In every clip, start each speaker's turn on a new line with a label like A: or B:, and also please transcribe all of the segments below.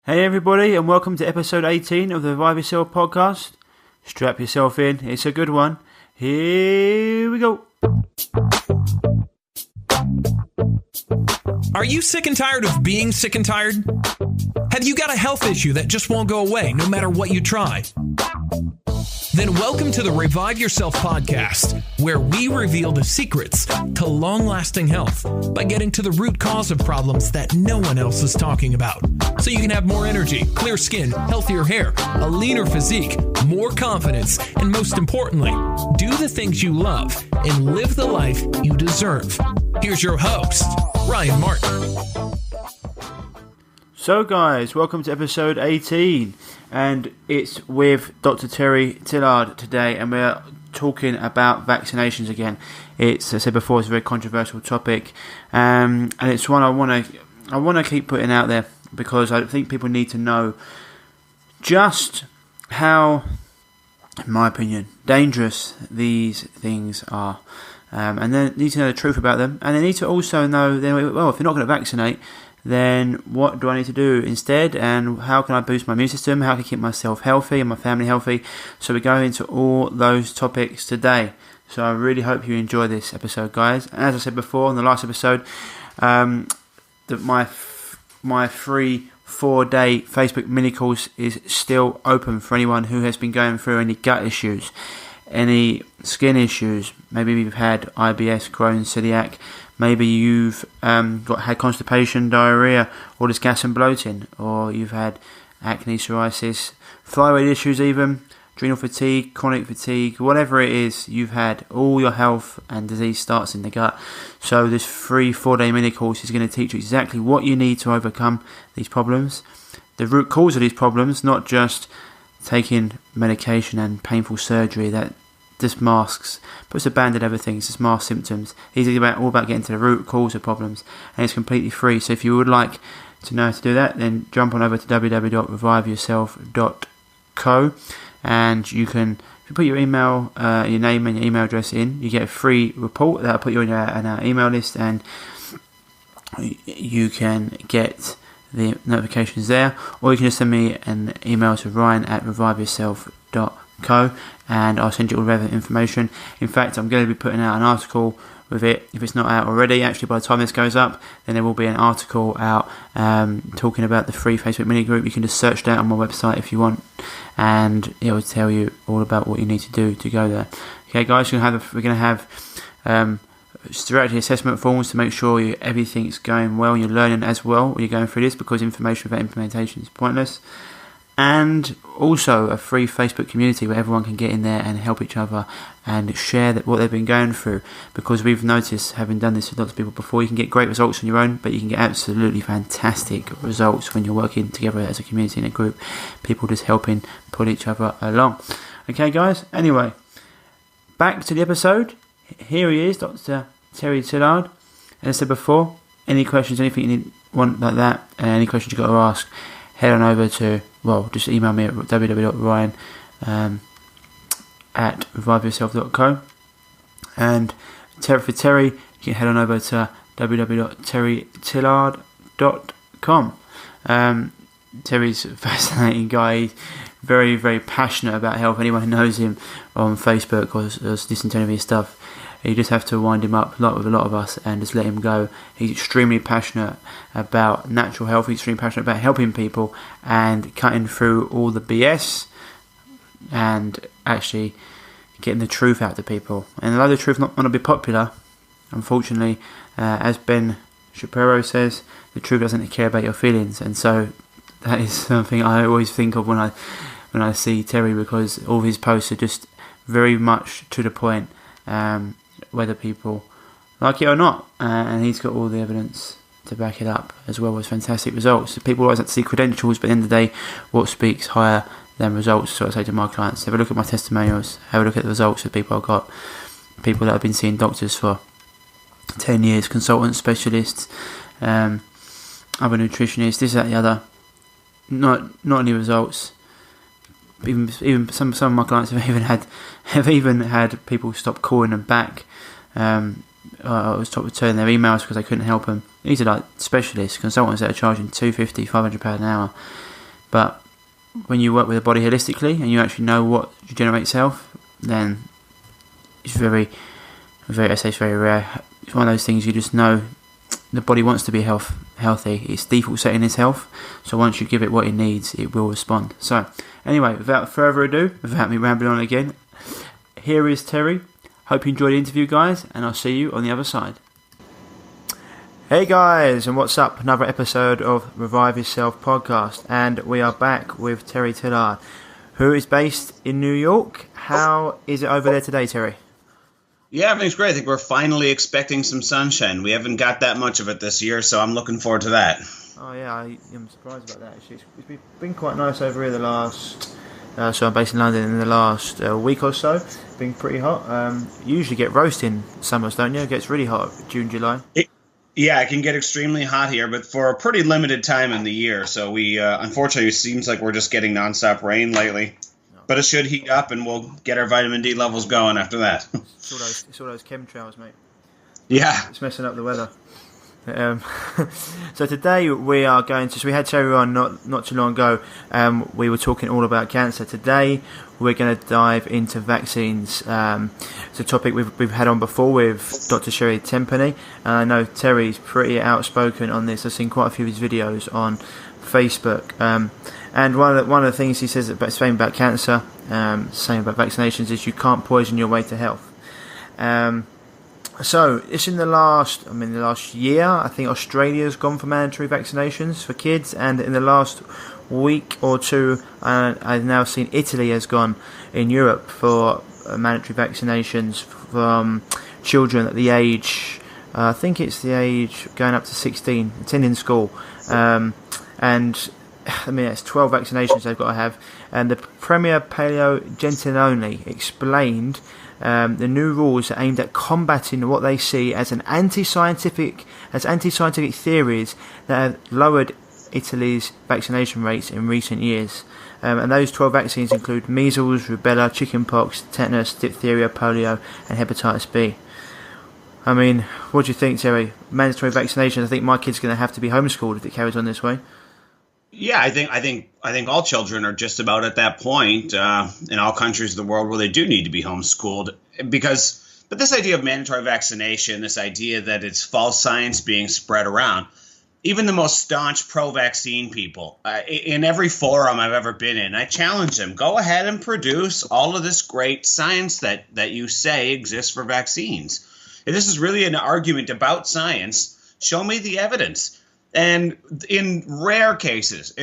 A: Hey everybody, and welcome to episode 18 of the Revive Yourself podcast. Strap yourself in, it's a good one. Here we go.
B: Are you sick and tired of being sick and tired? Have you got a health issue that just won't go away no matter what you try? Then welcome to the Revive Yourself podcast, where we reveal the secrets to long-lasting health by getting to the root cause of problems that no one else is talking about. So you can have more energy, clear skin, healthier hair, a leaner physique, more confidence, and most importantly, do the things you love and live the life you deserve. Here's your host, Ryan Martin.
A: So guys, welcome to episode 18, and it's with Dr. Terry Tillaart today, and we're talking about vaccinations again. It's, as I said before, it's a very controversial topic, and it's one I want to keep putting out there because I think people need to know just how, in my opinion, dangerous these things are, and they need to know the truth about them, and they need to also know, well, if you're not going to vaccinate, then what do I need to do instead, and how can I boost my immune system, how can I keep myself healthy and my family healthy? So we go into all those topics today. So I really hope you enjoy this episode, guys. And as I said before in the last episode, that my free 4-day Facebook mini course is still open for anyone who has been going through any gut issues, any skin issues. Maybe you've had IBS, Crohn's, celiac. Maybe you've had constipation, diarrhea, or just gas and bloating, or you've had acne, psoriasis, thyroid issues even, adrenal fatigue, chronic fatigue, whatever it is you've had, all your health and disease starts in the gut. So this free 4-day mini course is going to teach you exactly what you need to overcome these problems, the root cause of these problems, not just taking medication and painful surgery that just masks, puts a band-aid over things, just masks symptoms. It's all about getting to the root cause of problems, and it's completely free. So if you would like to know how to do that, then jump on over to www.reviveyourself.co, and you can, if you put your email, your name and your email address in, you get a free report that'll put you in our email list, and you can get the notifications there, or you can just send me an email to ryan@reviveyourself.co, and I'll send you all the relevant information. In fact, I'm going to be putting out an article with it. If it's not out already, actually by the time this goes up, then there will be an article out talking about the free Facebook mini group. You can just search that on my website if you want, and it will tell you all about what you need to do to go there. Okay, guys, we're going to have strategy assessment forms to make sure everything's going well and you're learning as well when you're going through this, because information without implementation is pointless. And also a free Facebook community where everyone can get in there and help each other and share what they've been going through, because we've noticed, having done this with lots of people before, you can get great results on your own, but you can get absolutely fantastic results when you're working together as a community in a group, people just helping pull each other along. Okay guys, anyway, back to the episode. Here he is, Dr. Terry Tillaart. As I said before, any questions, anything you want like that, any questions you've got to ask, head on over to, just email me at www.ryan@reviveyourself.co, and for Terry, you can head on over to www.terrytillaart.com. Terry's a fascinating guy. He's very, very passionate about health. Anyone who knows him on Facebook or has listened to any of his stuff, you just have to wind him up with a lot of us and just let him go. He's extremely passionate about natural health. He's extremely passionate about helping people and cutting through all the BS and actually getting the truth out to people. And although the truth not going to be popular, unfortunately, as Ben Shapiro says, the truth doesn't care about your feelings. And so that is something I always think of when I see Terry, because all of his posts are just very much to the point. Whether people like it or not, and he's got all the evidence to back it up, as well as fantastic results. People always like to see credentials, but at the end of the day, what speaks higher than results? So I say to my clients, have a look at my testimonials, have a look at the results of people I've got, people that have been seeing doctors for 10 years, consultants, specialists, other nutritionists, this, that, the other, not any results. Even some of my clients have even had people stop calling them back. I was told to return their emails because they couldn't help them. These are like specialists, consultants that are charging £250, £500 an hour. But when you work with the body holistically and you actually know what generates health, then it's very, very, I say it's very rare. It's one of those things you just know the body wants to be healthy. Its default setting is health. So once you give it what it needs, it will respond. So anyway, without further ado, without me rambling on again, here is Terry. Hope you enjoyed the interview, guys, and I'll see you on the other side. Hey guys, and what's up? Another episode of Revive Yourself podcast, and we are back with Terry Tillaart, who is based in New York. How is it over there today, Terry?
C: Yeah, everything's great. I think we're finally expecting some sunshine. We haven't got that much of it this year, so I'm looking forward to that.
A: Oh yeah, I'm surprised about that actually. It's been quite nice over here the last... so I'm based in London in the last week or so. It's been pretty hot. You usually get roasting summers, don't you? It gets really hot June, July.
C: Yeah, it can get extremely hot here, but for a pretty limited time in the year. So we, unfortunately, it seems like we're just getting nonstop rain lately. But it should heat up, and we'll get our vitamin D levels going after that.
A: It's all those chemtrails, mate.
C: Yeah.
A: It's messing up the weather. So today we are going to... So we had Terry on not too long ago. We were talking all about cancer. Today we're going to dive into vaccines. It's a topic we've had on before with Dr. Sherry Tenpenny. And I know Terry's pretty outspoken on this. I've seen quite a few of his videos on Facebook. And one of the things he says about same about cancer, same about vaccinations, is you can't poison your way to health. So it's in the last year, I think Australia's gone for mandatory vaccinations for kids, and in the last week or two, I've now seen Italy has gone in Europe for mandatory vaccinations from children at the age, I think it's the age going up to 16, attending school, and I mean it's 12 vaccinations they've got to have. And the Premier Paleo Gentiloni explained the new rules are aimed at combating what they see as anti-scientific theories that have lowered Italy's vaccination rates in recent years. And those 12 vaccines include measles, rubella, chickenpox, tetanus, diphtheria, polio, and hepatitis B. I mean, what do you think, Terry? Mandatory vaccinations. I think my kid's going to have to be homeschooled if it carries on this way.
C: Yeah, I think all children are just about at that point in all countries of the world where they do need to be homeschooled but this idea of mandatory vaccination, this idea that it's false science being spread around, even the most staunch pro-vaccine people, in every forum I've ever been in, I challenge them, go ahead and produce all of this great science that you say exists for vaccines. If this is really an argument about science, show me the evidence. And in rare cases,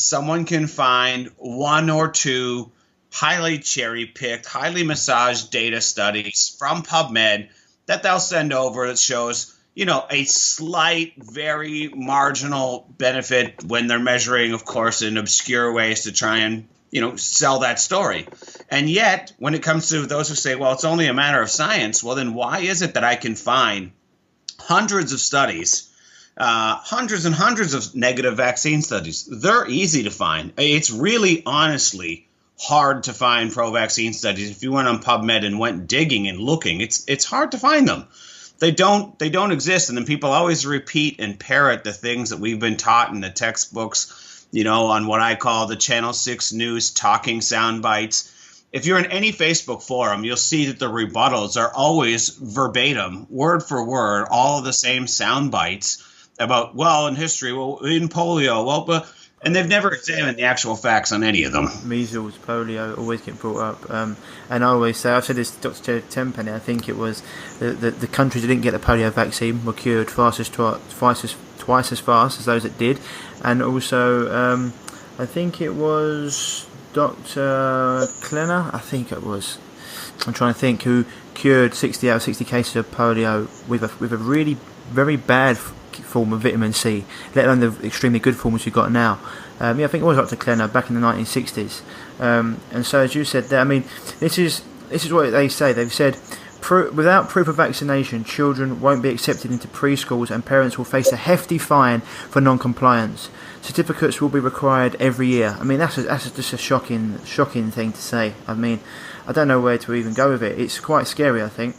C: someone can find one or two highly cherry-picked, highly massaged data studies from PubMed that they'll send over that shows, a slight, very marginal benefit when they're measuring, of course, in obscure ways to try and, sell that story. And yet, when it comes to those who say, well, it's only a matter of science, well, then why is it that I can find hundreds of studies, hundreds and hundreds of negative vaccine studies? They're easy to find. It's really, honestly, hard to find pro-vaccine studies. If you went on PubMed and went digging and looking, it's hard to find them. They don't exist. And then people always repeat and parrot the things that we've been taught in the textbooks, on what I call the Channel 6 News talking sound bites. If you're in any Facebook forum, you'll see that the rebuttals are always verbatim, word for word, all of the same sound bites about, well, in history, well, in polio, and they've never examined the actual facts on any of them.
A: Measles, polio always get brought up. And I always say, I've said this to Dr. Tenpenny, I think it was the countries that didn't get the polio vaccine were cured twice as fast as those that did. And also, I think it was Dr. Klenner, I'm trying to think, who cured 60 out of 60 cases of polio with a really very bad form of vitamin C, let alone the extremely good forms we've got now. I think it was Dr. Klenner back in the 1960s. And so, as you said there, I mean, this is what they say. They've said, without proof of vaccination, children won't be accepted into preschools, and parents will face a hefty fine for non-compliance. Certificates will be required every year. I mean, that's just a shocking thing to say. I mean, I don't know where to even go with it. It's quite scary, I think.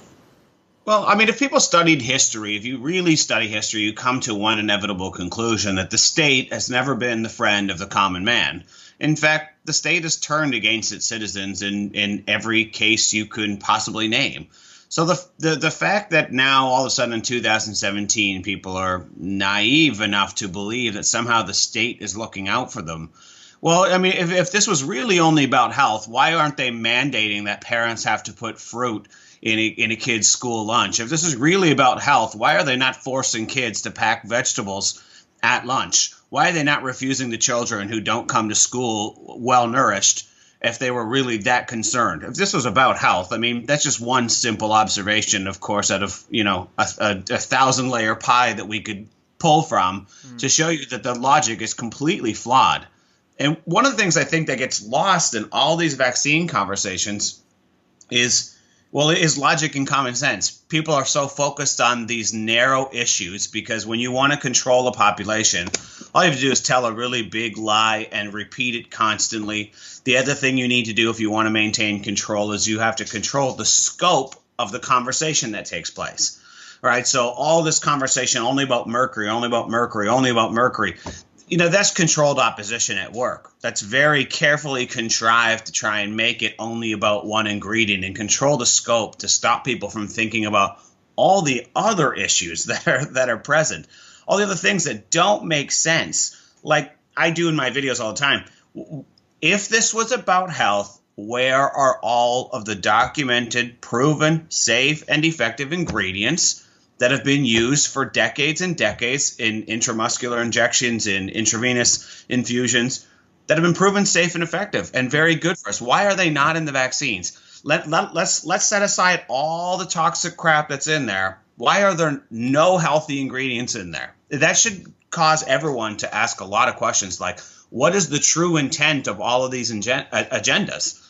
C: Well, I mean, if people studied history, if you really study history, you come to one inevitable conclusion that the state has never been the friend of the common man. In fact, the state has turned against its citizens in every case you can possibly name. So the fact that now all of a sudden in 2017 people are naive enough to believe that somehow the state is looking out for them. Well, I mean, if this was really only about health, why aren't they mandating that parents have to put fruit in a kid's school lunch? If this is really about health, why are they not forcing kids to pack vegetables at lunch? Why are they not refusing the children who don't come to school well-nourished if they were really that concerned? If this was about health, I mean, that's just one simple observation, of course, out of, a 1,000-layer pie that we could pull from to show you that the logic is completely flawed. And one of the things I think that gets lost in all these vaccine conversations is logic and common sense. People are so focused on these narrow issues because when you want to control a population, all you have to do is tell a really big lie and repeat it constantly. The other thing you need to do if you want to maintain control is you have to control the scope of the conversation that takes place. All right, so all this conversation only about mercury, only about mercury, only about mercury. That's controlled opposition at work. That's very carefully contrived to try and make it only about one ingredient and control the scope to stop people from thinking about all the other issues that are present, all the other things that don't make sense, like I do in my videos all the time. If this was about health, where are all of the documented, proven, safe, and effective ingredients that have been used for decades and decades in intramuscular injections, in intravenous infusions, that have been proven safe and effective and very good for us? Why are they not in the vaccines? Let's set aside all the toxic crap that's in there. Why are there no healthy ingredients in there? That should cause everyone to ask a lot of questions like, what is the true intent of all of these agendas?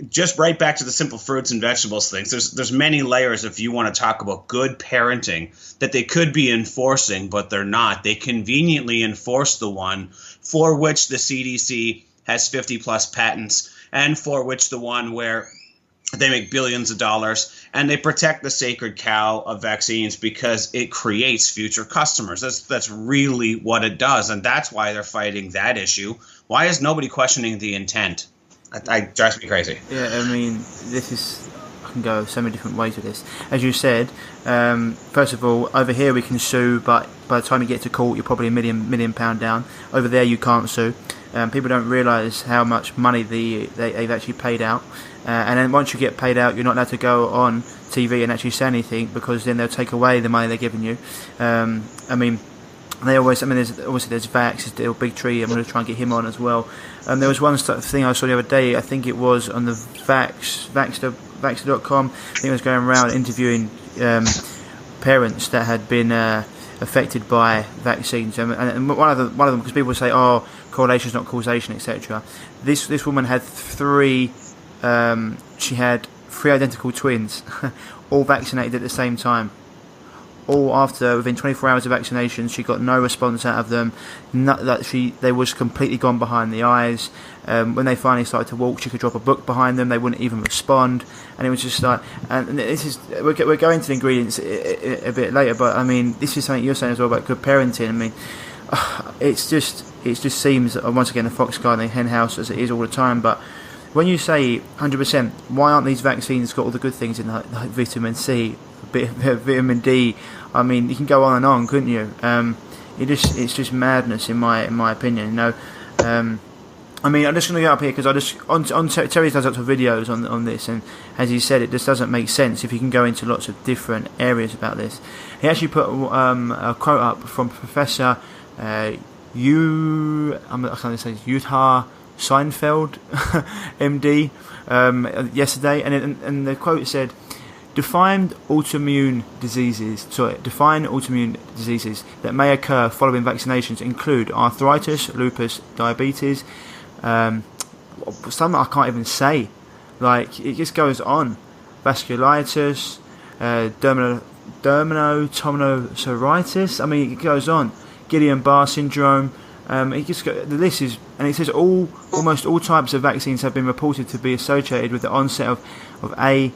C: Just right back to the simple fruits and vegetables things. There's many layers if you want to talk about good parenting that they could be enforcing, but they're not. They conveniently enforce the one for which the CDC has 50 plus patents and for which the one where they make billions of dollars, and they protect the sacred cow of vaccines because it creates future customers. That's really what it does, and that's why they're fighting that issue. Why is nobody questioning the intent? It drives me crazy.
A: Yeah, I mean, I can go so many different ways with this. As you said, first of all, over here we can sue, but by the time you get to court, you're probably £1 million down. Over there, you can't sue. People don't realise how much money they've actually paid out. And then once you get paid out, you're not allowed to go on TV and actually say anything because then they'll take away the money they're giving you. There's Vax, is still Big Tree. I'm going to try and get him on as well. There was one thing I saw the other day. I think it was on the Vaxxer.com. I think it was going around interviewing parents that had been affected by vaccines. And one of them, because people say, "Oh, correlation is not causation," etc. This woman had three. She had three identical twins, all vaccinated at the same time. All within 24 hours of vaccination, she got no response out of them. They was completely gone behind the eyes. When they finally started to walk, she could drop a book behind them. They wouldn't even respond, and it was just like. And this is we're going to the ingredients a bit later, but I mean, this is something you're saying as well about good parenting. I mean, it just seems once again a fox guard in the hen house as it is all the time, but. When you say 100%, why aren't these vaccines got all the good things in, like vitamin C, vitamin D? I mean, you can go on and on, couldn't you? It's just madness in my opinion. I mean, I'm just going to go up here because on Terry does lots of videos on this, and as he said, it just doesn't make sense if you can go into lots of different areas about this. He actually put a quote up from Professor Utah Seinfeld, MD, yesterday, and the quote said, define autoimmune diseases that may occur following vaccinations include arthritis, lupus, diabetes, some I can't even say, like it just goes on, vasculitis, dermatotomnopsoritis, I mean it goes on, Guillain-Barré syndrome. The list is, and it says almost all types of vaccines have been reported to be associated with the onset of ASD,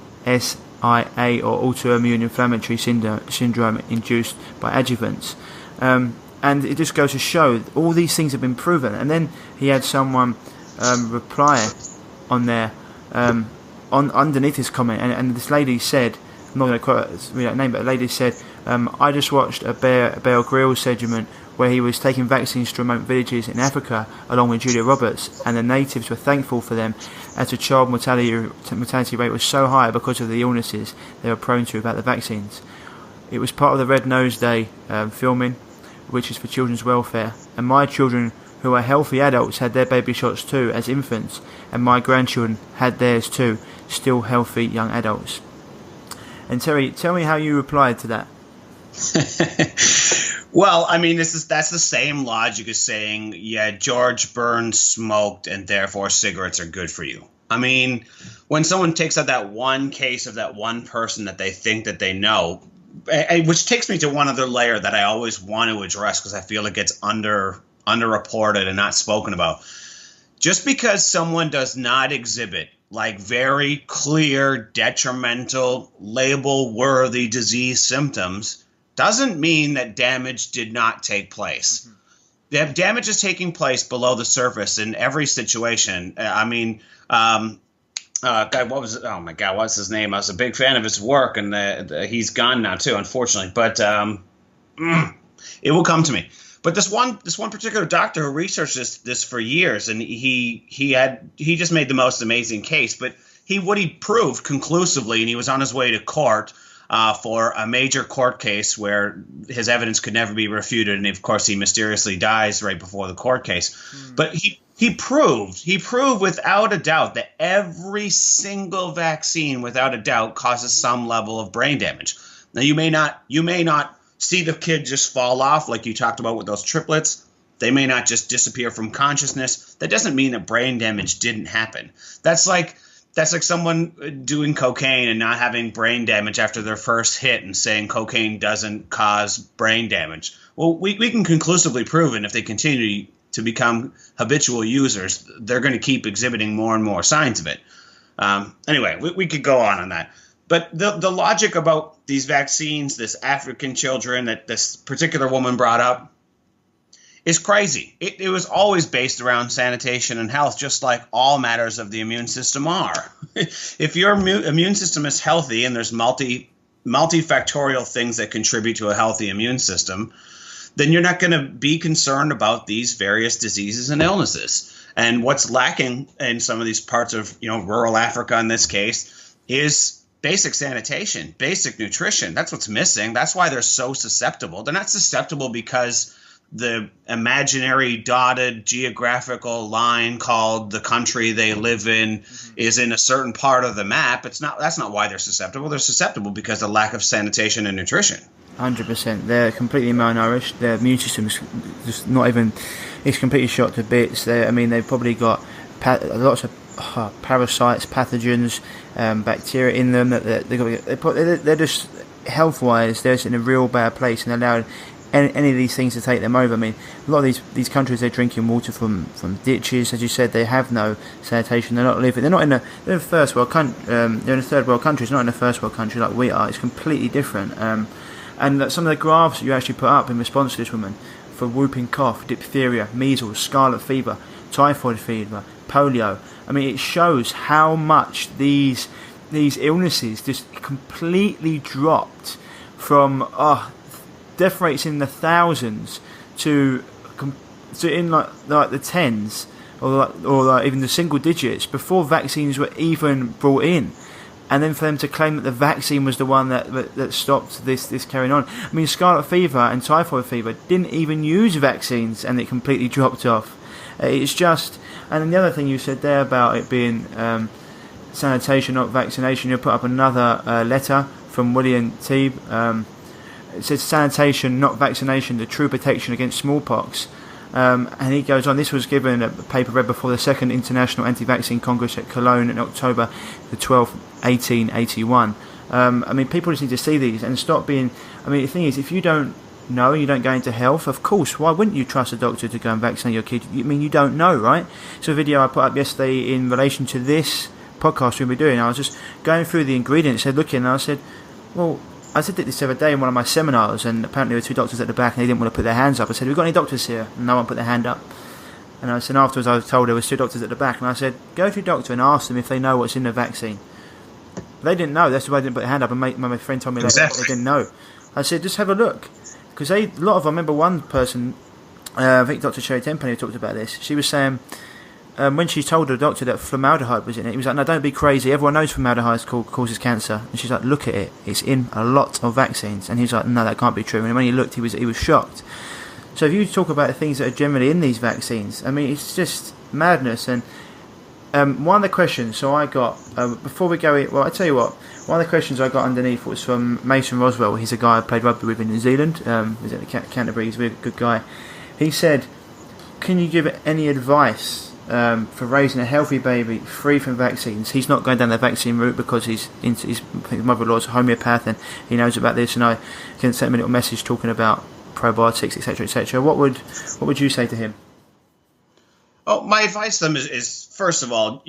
A: AIA, or autoimmune inflammatory syndrome induced by adjuvants. And it just goes to show that all these things have been proven. And then he had someone reply on there underneath his comment, and this lady said, I'm not going to quote that name, but a lady said, I just watched a Bear Grylls segment where he was taking vaccines to remote villages in Africa along with Julia Roberts, and the natives were thankful for them as the child mortality rate was so high because of the illnesses they were prone to about the vaccines. It was part of the Red Nose Day filming, which is for children's welfare, and my children, who are healthy adults, had their baby shots too as infants, and my grandchildren had theirs too, still healthy young adults. And Terry, tell me how you replied to that.
C: Well, I mean, that's the same logic as saying, yeah, George Burns smoked and therefore cigarettes are good for you. I mean, when someone takes out that one case of that one person that they think that they know, which takes me to one other layer that I always want to address because I feel it gets underreported and not spoken about. Just because someone does not exhibit like very clear, detrimental, label-worthy disease symptoms doesn't mean that damage did not take place. Mm-hmm. Damage is taking place below the surface in every situation. I mean, God, oh my God, what's his name? I was a big fan of his work, and he's gone now too, unfortunately. But it will come to me. But this one particular doctor who researched this for years, and he just made the most amazing case. But what he proved conclusively, and he was on his way to court for a major court case where his evidence could never be refuted, and of course he mysteriously dies right before the court case. But he proved without a doubt that every single vaccine, without a doubt, causes some level of brain damage. Now you may not see the kid just fall off like you talked about with those triplets. They may not just disappear from consciousness. That doesn't mean that brain damage didn't happen. That's like someone doing cocaine and not having brain damage after their first hit and saying cocaine doesn't cause brain damage. Well, we can conclusively prove, and if they continue to become habitual users, they're going to keep exhibiting more and more signs of it. Anyway, we could go on that. But the logic about these vaccines, this African children that this particular woman brought up, is crazy. It was always based around sanitation and health, just like all matters of the immune system are. If your immune system is healthy and there's multifactorial things that contribute to a healthy immune system, then you're not going to be concerned about these various diseases and illnesses. And what's lacking in some of these parts of rural Africa in this case is basic sanitation, basic nutrition. That's what's missing. That's why they're so susceptible. They're not susceptible because the imaginary dotted geographical line called the country they live in is in a certain part of the map. That's not why they're susceptible. They're susceptible because of lack of sanitation and nutrition. 100%.
A: They're completely malnourished. Their immune system's just not even. It's completely shot to bits. They've probably got lots of parasites, pathogens, bacteria in them. They're just health-wise, they're just in a real bad place, and allowing any of these things to take them over. I mean, a lot of these countries, they're drinking water from ditches, as you said. They have no sanitation. They're not living. They're in a first world country. They're in a third world country. It's not in a first world country like we are. It's completely different. And some of the graphs that you actually put up in response to this woman for whooping cough, diphtheria, measles, scarlet fever, typhoid fever, polio. I mean, it shows how much these illnesses just completely dropped from death rates in the thousands to in like the tens or even the single digits before vaccines were even brought in. And then for them to claim that the vaccine was the one that stopped this carrying on. I mean, scarlet fever and typhoid fever didn't even use vaccines, and it completely dropped off. It's just, and then the other thing you said there about it being sanitation, not vaccination, you put up another letter from William Teeb. It says sanitation, not vaccination, the true protection against smallpox. And he goes on, this was given a paper read before the Second International Anti-Vaccine Congress at Cologne in October the 12th, 1881. I mean, people just need to see these and stop being... I mean, the thing is, if you don't know, you don't go into health, of course, why wouldn't you trust a doctor to go and vaccinate your kid? I mean, you don't know, right? So a video I put up yesterday in relation to this podcast we're going to be doing. I was just going through the ingredients, looking, and I said, well, I did this the other day in one of my seminars, and apparently there were two doctors at the back, and they didn't want to put their hands up. I said, have we got any doctors here? And no one put their hand up. And I said, afterwards I was told there was two doctors at the back, and I said, go to your doctor and ask them if they know what's in the vaccine. They didn't know. That's why I didn't put their hand up, and my friend told me that they didn't know. I said, just have a look. Because a lot of, I remember one person, I think Dr. Sherry Tenpenny talked about this, she was saying, when she told the doctor that formaldehyde was in it, he was like, no, don't be crazy, everyone knows formaldehyde causes cancer. And she's like, look at it, it's in a lot of vaccines. And he's like, no, that can't be true. And when he looked, he was shocked. So if you talk about the things that are generally in these vaccines, I mean, it's just madness. And one of the questions, so I got, before we go, well, I tell you what, one of the questions I got underneath was from Mason Roswell. He's a guy I played rugby with in New Zealand. He's at Canterbury, he's a really good guy. He said, can you give any advice for raising a healthy baby free from vaccines? He's not going down the vaccine route because I think his mother-in-law's a homeopath and he knows about this, and I can send him a little message talking about probiotics, etc., etc. What would you say to him?
C: Oh, my advice to them is first of all,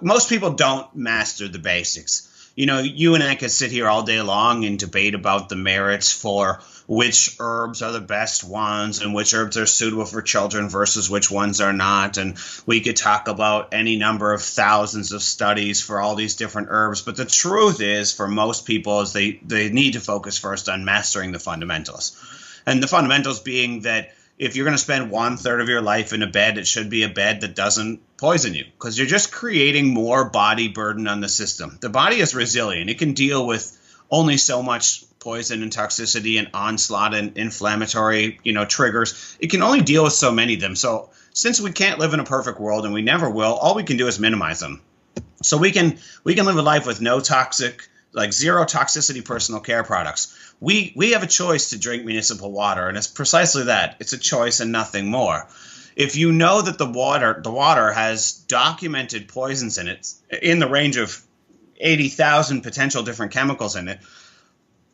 C: most people don't master the basics. You know, you and I could sit here all day long and debate about the merits for which herbs are the best ones and which herbs are suitable for children versus which ones are not. And we could talk about any number of thousands of studies for all these different herbs. But the truth is, for most people, is they need to focus first on mastering the fundamentals. And the fundamentals being that if you're going to spend 1/3 of your life in a bed, it should be a bed that doesn't poison you, because you're just creating more body burden on the system. The body is resilient. It can deal with only so much poison and toxicity and onslaught and inflammatory, triggers. It can only deal with so many of them. So since we can't live in a perfect world, and we never will, all we can do is minimize them. So we can live a life with no toxic, like zero toxicity personal care products. We have a choice to drink municipal water, and it's precisely that. It's a choice and nothing more. If you know that the water has documented poisons in it, in the range of 80,000 potential different chemicals in it,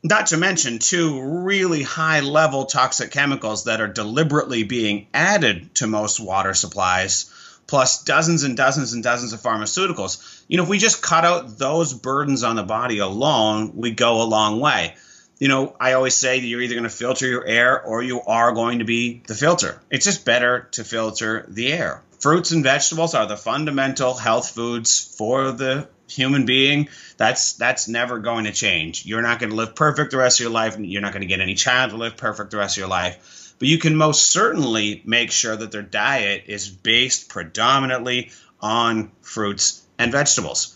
C: not to mention 2 really high-level toxic chemicals that are deliberately being added to most water supplies, plus dozens and dozens and dozens of pharmaceuticals. If we just cut out those burdens on the body alone, we go a long way. I always say that you're either going to filter your air or you are going to be the filter. It's just better to filter the air. Fruits and vegetables are the fundamental health foods for the human being. That's never going to change. You're not going to live perfect the rest of your life. You're not going to get any child to live perfect the rest of your life. But you can most certainly make sure that their diet is based predominantly on fruits and vegetables.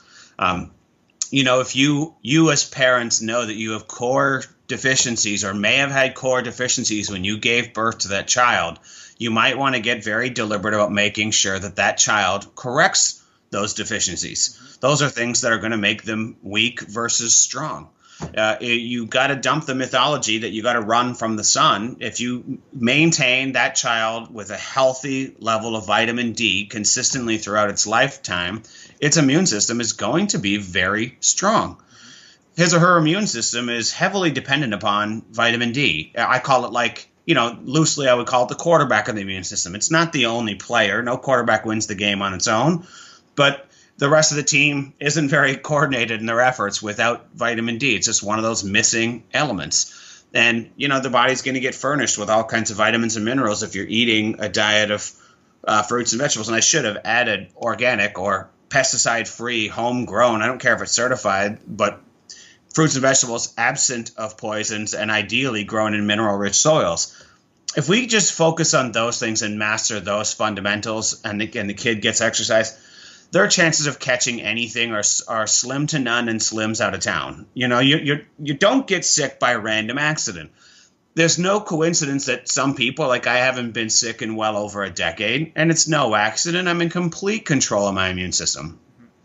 C: If you as parents know that you have core deficiencies or may have had core deficiencies when you gave birth to that child, you might want to get very deliberate about making sure that child corrects those deficiencies. Those are things that are going to make them weak versus strong. You got to dump the mythology that you got to run from the sun. If you maintain that child with a healthy level of vitamin D consistently throughout its lifetime, its immune system is going to be very strong. His or her immune system is heavily dependent upon vitamin D. I call it loosely I would call it the quarterback of the immune system. It's not the only player. No quarterback wins the game on its own, but the rest of the team isn't very coordinated in their efforts without vitamin D. It's just one of those missing elements. And, the body's going to get furnished with all kinds of vitamins and minerals if you're eating a diet of fruits and vegetables. And I should have added organic or pesticide-free, homegrown. I don't care if it's certified, but fruits and vegetables absent of poisons and ideally grown in mineral-rich soils. If we just focus on those things and master those fundamentals and the kid gets exercise, their chances of catching anything are slim to none and slims out of town. You don't get sick by random accident. There's no coincidence that some people, like I haven't been sick in well over a decade, and it's no accident. I'm in complete control of my immune system.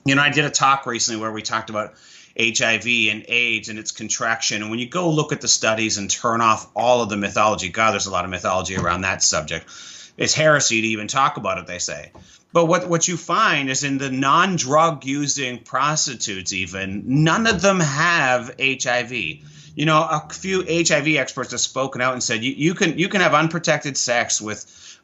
C: I did a talk recently where we talked about HIV and AIDS and its contraction. And when you go look at the studies and turn off all of the mythology, God, there's a lot of mythology around that subject. It's heresy to even talk about it, they say. But what you find is in the non-drug using prostitutes even, none of them have HIV. A few HIV experts have spoken out and said you can have unprotected sex with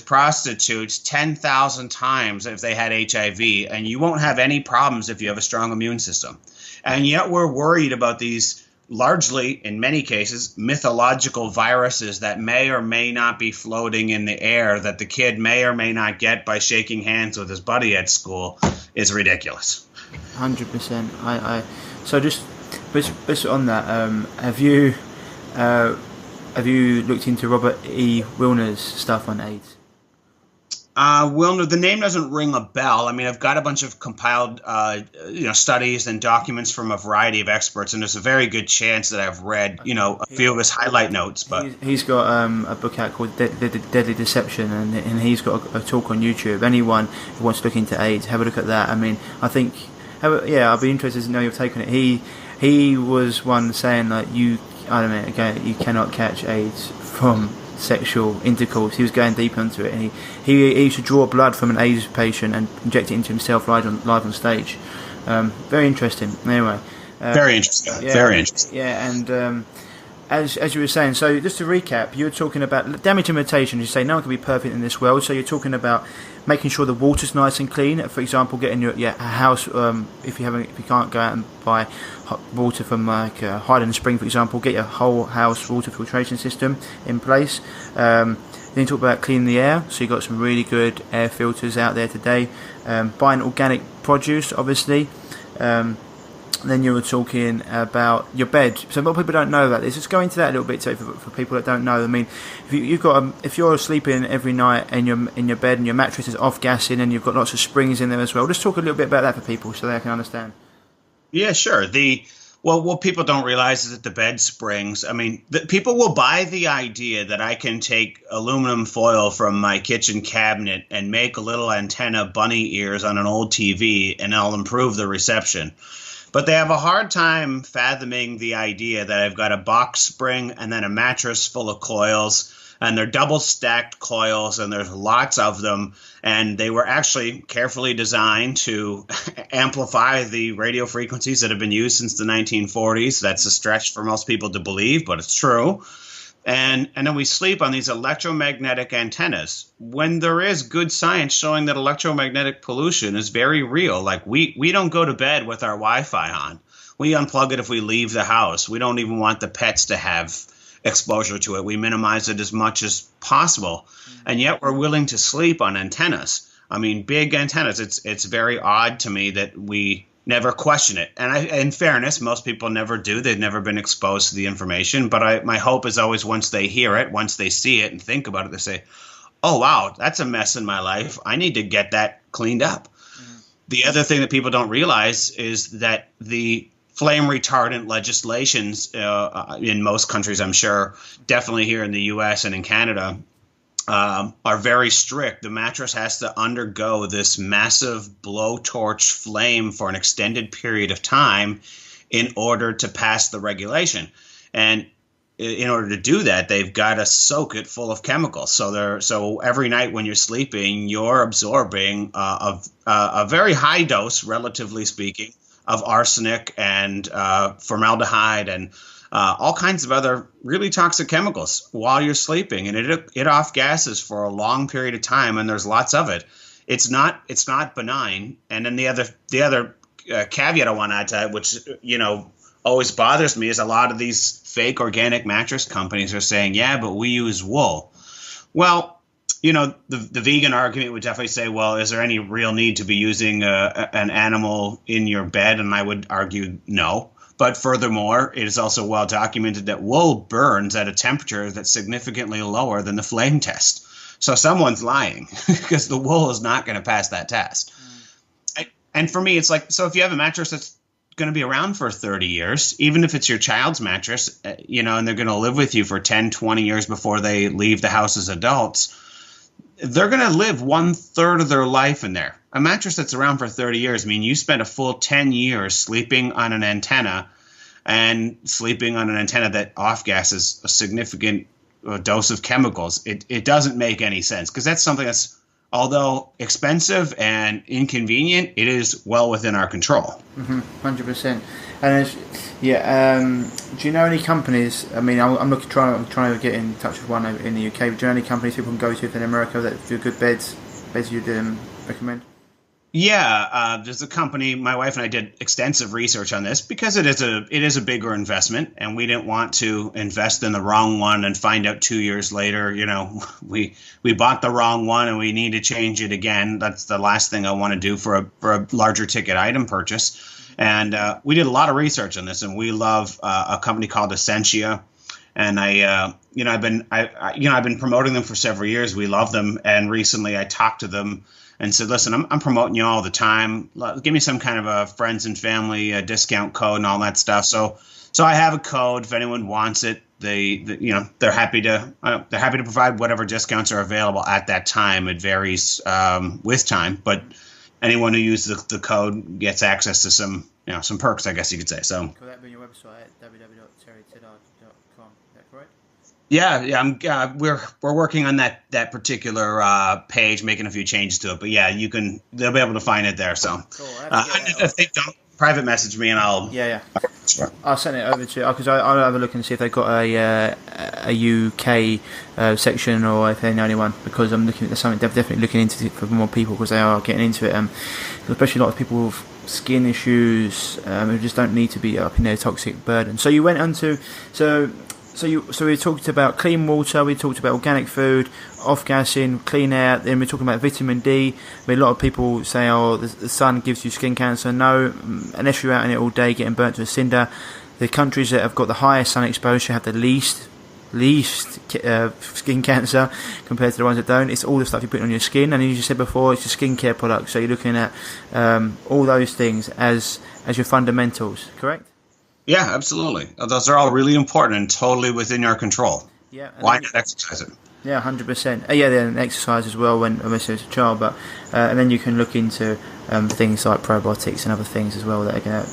C: prostitutes 10,000 times if they had HIV, and you won't have any problems if you have a strong immune system. And yet we're worried about these largely, in many cases, mythological viruses that may or may not be floating in the air that the kid may or may not get by shaking hands with his buddy at school is ridiculous.
A: 100%. So just based on that, have you looked into Robert E. Wilner's stuff on AIDS?
C: Wilner, the name doesn't ring a bell. I mean, I've got a bunch of compiled, studies and documents from a variety of experts, and there's a very good chance that I've read, a few of his highlight notes. But
A: he's got a book out called Deadly Deception, and he's got a talk on YouTube. Anyone who wants to look into AIDS, have a look at that. I mean, I think, I'd be interested to know your take on it. He was one saying that you cannot catch AIDS from sexual intercourse. He was going deep into it, and he used to draw blood from an AIDS patient and inject it into himself live on stage. Very interesting. Anyway,
C: very interesting. Very interesting.
A: Yeah, and as you were saying, so just to recap, you were talking about damage and mutation. You say no one can be perfect in this world, so you're talking about making sure the water's nice and clean. For example, getting your house, if you can't go out and buy hot water from like Highland Spring, for example, get your whole house water filtration system in place. Then you talk about cleaning the air, so you've got some really good air filters out there today. Buying organic produce, obviously. Then you were talking about your bed. So a lot of people don't know about this. Let's go into that a little bit so for people that don't know. I mean, if you're sleeping every night in your bed and your mattress is off-gassing and you've got lots of springs in there as well, just talk a little bit about that for people so they can understand.
C: Yeah, sure. What people don't realize is that the bed springs. I mean, people will buy the idea that I can take aluminum foil from my kitchen cabinet and make a little antenna bunny ears on an old TV and I'll improve the reception. But they have a hard time fathoming the idea that I've got a box spring and then a mattress full of coils, and they're double stacked coils, and there's lots of them. And they were actually carefully designed to amplify the radio frequencies that have been used since the 1940s. That's a stretch for most people to believe, but it's true. And then we sleep on these electromagnetic antennas when there is good science showing that electromagnetic pollution is very real. Like we don't go to bed with our Wi-Fi on. We unplug it if we leave the house. We don't even want the pets to have exposure to it. We minimize it as much as possible. And yet we're willing to sleep on antennas. I mean, big antennas. It's very odd to me that we never question it. And in fairness, most people never do. They've never been exposed to the information. But my hope is always once they hear it, once they see it and think about it, they say, oh, wow, that's a mess in my life. I need to get that cleaned up. Mm-hmm. The other thing that people don't realize is that the flame retardant legislations in most countries, I'm sure, definitely here in the U.S. and in Canada, are very strict. The mattress has to undergo this massive blowtorch flame for an extended period of time in order to pass the regulation. And in order to do that, they've got to soak it full of chemicals. So every night when you're sleeping, you're absorbing a very high dose, relatively speaking, of arsenic and formaldehyde and all kinds of other really toxic chemicals while you're sleeping, and it off gases for a long period of time, and there's lots of it. It's not benign. And then the other caveat I want to add to that, which always bothers me, is a lot of these fake organic mattress companies are saying, yeah, but we use wool. Well, the vegan argument would definitely say, well, is there any real need to be using an animal in your bed? And I would argue no. But furthermore, it is also well documented that wool burns at a temperature that's significantly lower than the flame test. So someone's lying because the wool is not going to pass that test. And for me, it's like, so if you have a mattress that's going to be around for 30 years, even if it's your child's mattress, and they're going to live with you for 10, 20 years before they leave the house as adults, they're going to live 1/3 of their life in there. A mattress that's around for 30 years, I mean, you spent a full 10 years sleeping on an antenna and sleeping on an antenna that off-gasses a significant dose of chemicals. It doesn't make any sense because that's something that's although expensive and inconvenient, it is well within our control.
A: 100%. And do you know any companies? I mean, I'm trying to get in touch with one in the UK. Do you know any companies people can go to in America that do good beds you'd recommend?
C: Yeah, there's a company. My wife and I did extensive research on this because it is a bigger investment, and we didn't want to invest in the wrong one and find out 2 years later, we bought the wrong one and we need to change it again. That's the last thing I want to do for a larger ticket item purchase. And we did a lot of research on this, and we love a company called Essentia. And I've been promoting them for several years. We love them, and recently I talked to them and said, listen, I'm promoting you all the time. Give me some kind of a friends and family discount code and all that stuff. So I have a code. If anyone wants it, they're happy to provide whatever discounts are available at that time. It varies with time, but anyone who uses the code gets access to some perks, I guess you could say. So
A: could that be on your website at www.terrytillaart.com? Is that correct?
C: Yeah. We're working on that particular page, making a few changes to it. But yeah, they'll be able to find it there. So
A: cool.
C: if they don't, private message me and I'll.
A: Yeah. I'll send it over to you because I'll have a look and see if they've got a UK section or if they're the only one, because I'm looking at something. They're definitely looking into it for more people because they are getting into it. Especially a lot of people with skin issues who just don't need to be up in their toxic burden. So you went on to So we talked about clean water, we talked about organic food, off-gassing, clean air, then we're talking about vitamin D. A lot of people say, the sun gives you skin cancer. No, unless you're out in it all day getting burnt to a cinder. The countries that have got the highest sun exposure have the least skin cancer compared to the ones that don't. It's all the stuff you put on your skin, and as you said before, it's your skincare products. So you're looking at all those things as your fundamentals, correct?
C: Yeah, absolutely. Those are all really important and totally within your control.
A: Yeah.
C: Why not exercise it?
A: Yeah, 100%. Then exercise as well when obviously as a child, but and then you can look into things like probiotics and other things as well that are going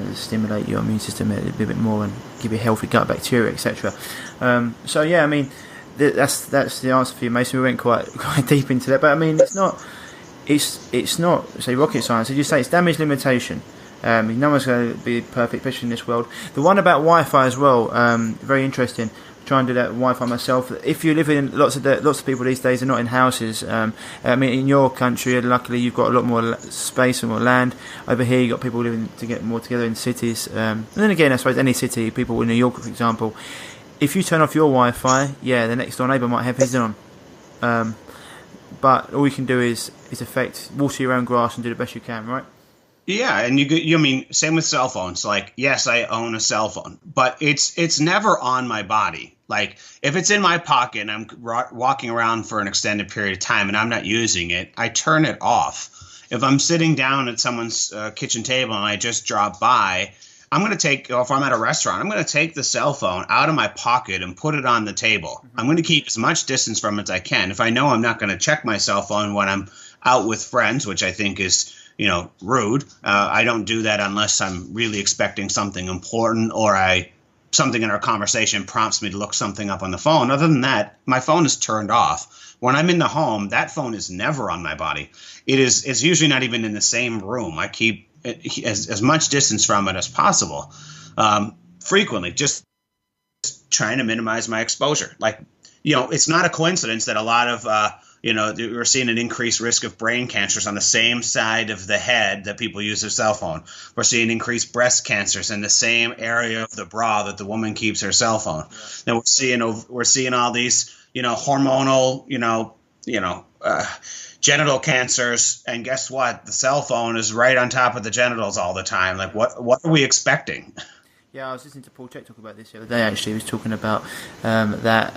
A: to stimulate your immune system a little bit more and give you healthy gut bacteria, etc. That's the answer for you, Mason. We went quite deep into that, but I mean it's not say rocket science. As you say, it's damage limitation. No one's going to be perfect, especially in this world. The one about Wi-Fi as well, very interesting. Try and do that with Wi-Fi myself. If you live in lots of people these days are not in houses. In your country, luckily you've got a lot more space and more land. Over here, you've got people living to get more together in cities. And then again, I suppose any city, people in New York, for example, if you turn off your Wi-Fi, the next door neighbour might have his on. But all you can do is water your own grass and do the best you can, right?
C: Yeah, and you mean same with cell phones. Like, yes, I own a cell phone, but it's never on my body. Like, if it's in my pocket and I'm walking around for an extended period of time and I'm not using it, I turn it off. If I'm sitting down at someone's kitchen table and I just drop by, I'm going to if I'm at a restaurant, I'm going to take the cell phone out of my pocket and put it on the table. Mm-hmm. I'm going to keep as much distance from it as I can. If I know I'm not going to check my cell phone when I'm out with friends, which I think is rude. I don't do that unless I'm really expecting something important or something in our conversation prompts me to look something up on the phone. Other than that, my phone is turned off. When I'm in the home, that phone is never on my body. It's usually not even in the same room. I keep as much distance from it as possible. Frequently, just trying to minimize my exposure. Like, it's not a coincidence that a lot of we're seeing an increased risk of brain cancers on the same side of the head that people use their cell phone. We're seeing increased breast cancers in the same area of the bra that the woman keeps her cell phone. Yeah. And we're seeing all these, hormonal, genital cancers. And guess what? The cell phone is right on top of the genitals all the time. Like, what are we expecting?
A: Yeah, I was listening to Paul Check talk about this the other day. Actually, he was talking about that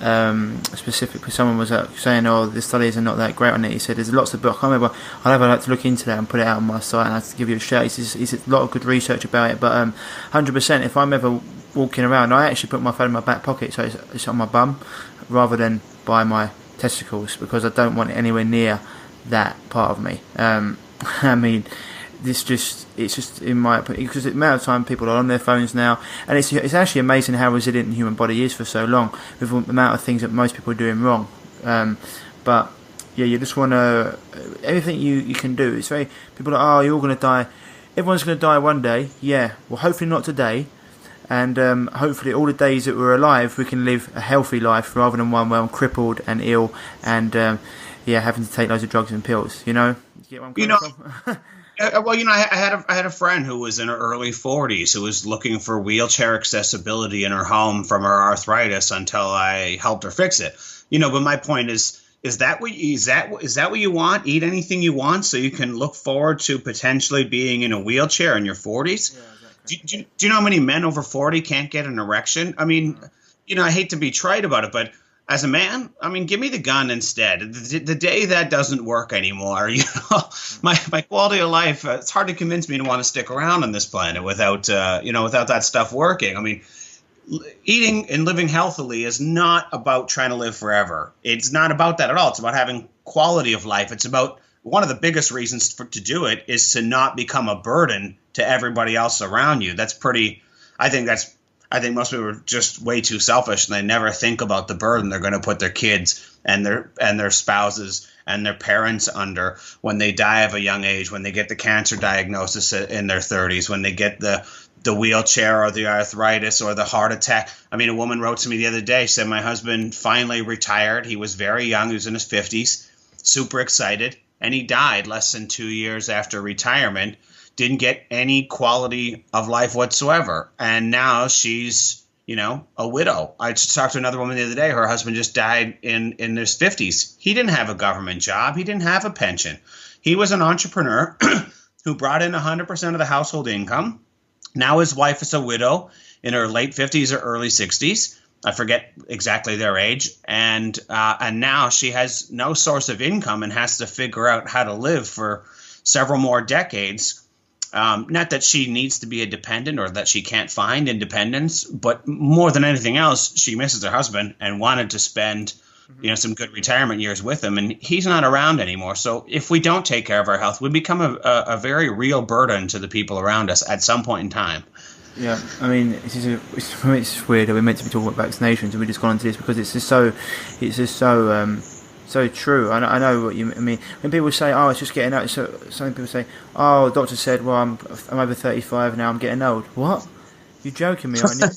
A: specifically. Someone was saying, the studies are not that great on it. He said there's lots of books. I can't remember. I'd like to look into that and put it out on my site, and I'd give you a shout. It's a lot of good research about it. But 100%, if I'm ever walking around, I actually put my phone in my back pocket, so it's on my bum rather than by my testicles, because I don't want it anywhere near that part of me. It's just in my opinion, because the amount of time people are on their phones now, and it's actually amazing how resilient the human body is for so long with the amount of things that most people are doing wrong. But Yeah, you just want to everything you can do. It's very people are like, oh, you're all going to die. Everyone's going to die one day. Yeah, well, hopefully not today. And hopefully all the days that we're alive, we can live a healthy life rather than one where I'm crippled and ill and having to take loads of drugs and pills. You know, you get what I'm coming from?
C: Well, I had a friend who was in her early 40s who was looking for wheelchair accessibility in her home from her arthritis until I helped her fix it. But my point is that what you want? Eat anything you want so you can look forward to potentially being in a wheelchair in your 40s? Yeah, exactly. Do you know how many men over 40 can't get an erection? I mean, I hate to be trite about it, but as a man, I mean, give me the gun instead. The day that doesn't work anymore, my quality of life, it's hard to convince me to want to stick around on this planet without that stuff working. I mean, eating and living healthily is not about trying to live forever. It's not about that at all. It's about having quality of life. It's about one of the biggest reasons to do it is to not become a burden to everybody else around you. I think most people are just way too selfish and they never think about the burden they're going to put their kids and their spouses and their parents under when they die of a young age, when they get the cancer diagnosis in their 30s, when they get the wheelchair or the arthritis or the heart attack. I mean, a woman wrote to me the other day, said my husband finally retired. He was very young. He was in his 50s, super excited, and he died less than 2 years after retirement. Didn't get any quality of life whatsoever. And now she's, a widow. I just talked to another woman the other day. Her husband just died in his 50s. He didn't have a government job. He didn't have a pension. He was an entrepreneur who brought in 100% of the household income. Now his wife is a widow in her late 50s or early 60s. I forget exactly their age. And now she has no source of income and has to figure out how to live for several more decades. Not that she needs to be a dependent or that she can't find independence, but more than anything else, she misses her husband and wanted to spend, some good retirement years with him. And he's not around anymore. So if we don't take care of our health, we become a very real burden to the people around us at some point in time.
A: Yeah, I mean, it's weird that we're meant to be talking about vaccinations and we just gone into this because it's just so true. I know what you mean. When people say, "Oh, it's just getting old," so some people say, "Oh, doctor said, well, I'm over 35 now. I'm getting old." What? You're joking me, aren't you?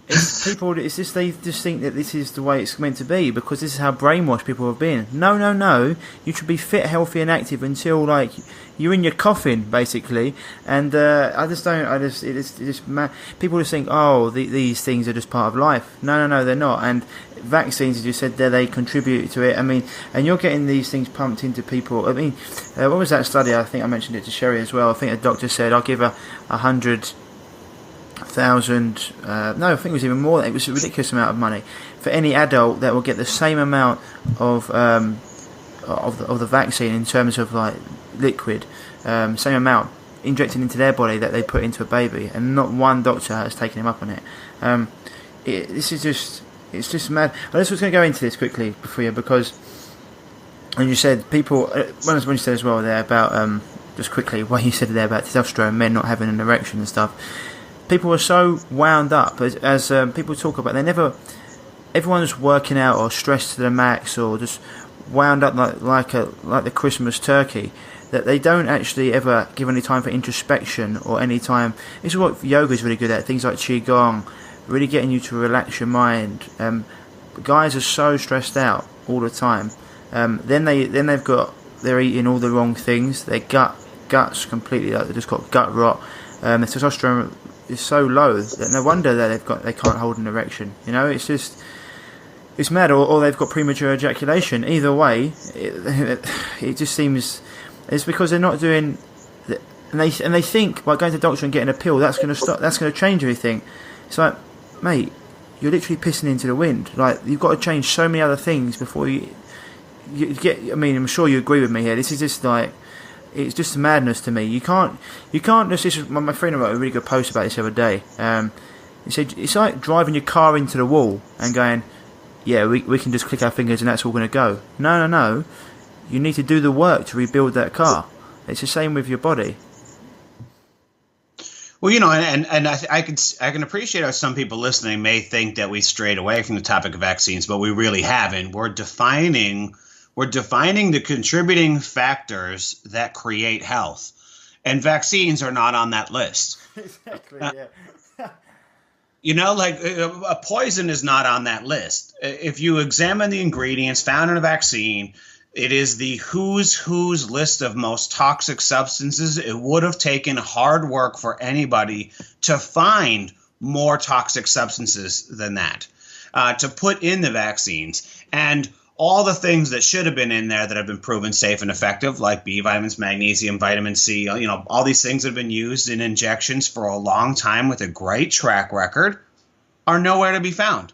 A: It's just they just think that this is the way it's meant to be because this is how brainwashed people have been. No. You should be fit, healthy, and active until you're in your coffin, basically. And people just think, oh, these things are just part of life. No, they're not. And vaccines, as you said there, they contribute to it. I mean, and you're getting these things pumped into people. I mean, what was that study? I think I mentioned it to Sherry as well. I think a doctor said, I'll give 100,000. No, I think it was even more. It was a ridiculous amount of money for any adult that will get the same amount of the vaccine in terms of liquid, same amount injected into their body that they put into a baby, and not one doctor has taken him up on it. It's just mad. I just was going to go into this quickly for you because, and you said people. When you said as well there about just quickly what you said there about testosterone, men not having an erection and stuff. People are so wound up as people talk about. Everyone's working out or stressed to the max or just wound up like the Christmas turkey, that they don't actually ever give any time for introspection or any time. This is what yoga is really good at. Things like qigong, really getting you to relax your mind. Guys are so stressed out all the time. Then they're eating all the wrong things. Their guts completely they've just got gut rot. The testosterone is so low that no wonder that they can't hold an erection. It's mad, or they've got premature ejaculation. Either way, it just seems it's because they're not doing, and they think by going to the doctor and getting a pill that's going to change everything. It's like, mate, you're literally pissing into the wind. You've got to change so many other things before you get. I mean, I'm sure you agree with me here. This is just it's just madness to me. You can't just. My friend wrote a really good post about this the other day. He said it's like driving your car into the wall and going, yeah, we can just click our fingers and that's all going to go. No. You need to do the work to rebuild that car. It's the same with your body.
C: Well, and I can appreciate how some people listening may think that we strayed away from the topic of vaccines, but we really haven't. We're defining the contributing factors that create health, and vaccines are not on that list.
A: Exactly.
C: Yeah. Like a poison is not on that list. If you examine the ingredients found in a vaccine, it is the who's list of most toxic substances. It would have taken hard work for anybody to find more toxic substances than that, to put in the vaccines. And all the things that should have been in there that have been proven safe and effective, like B vitamins, magnesium, vitamin C, all these things that have been used in injections for a long time with a great track record, are nowhere to be found.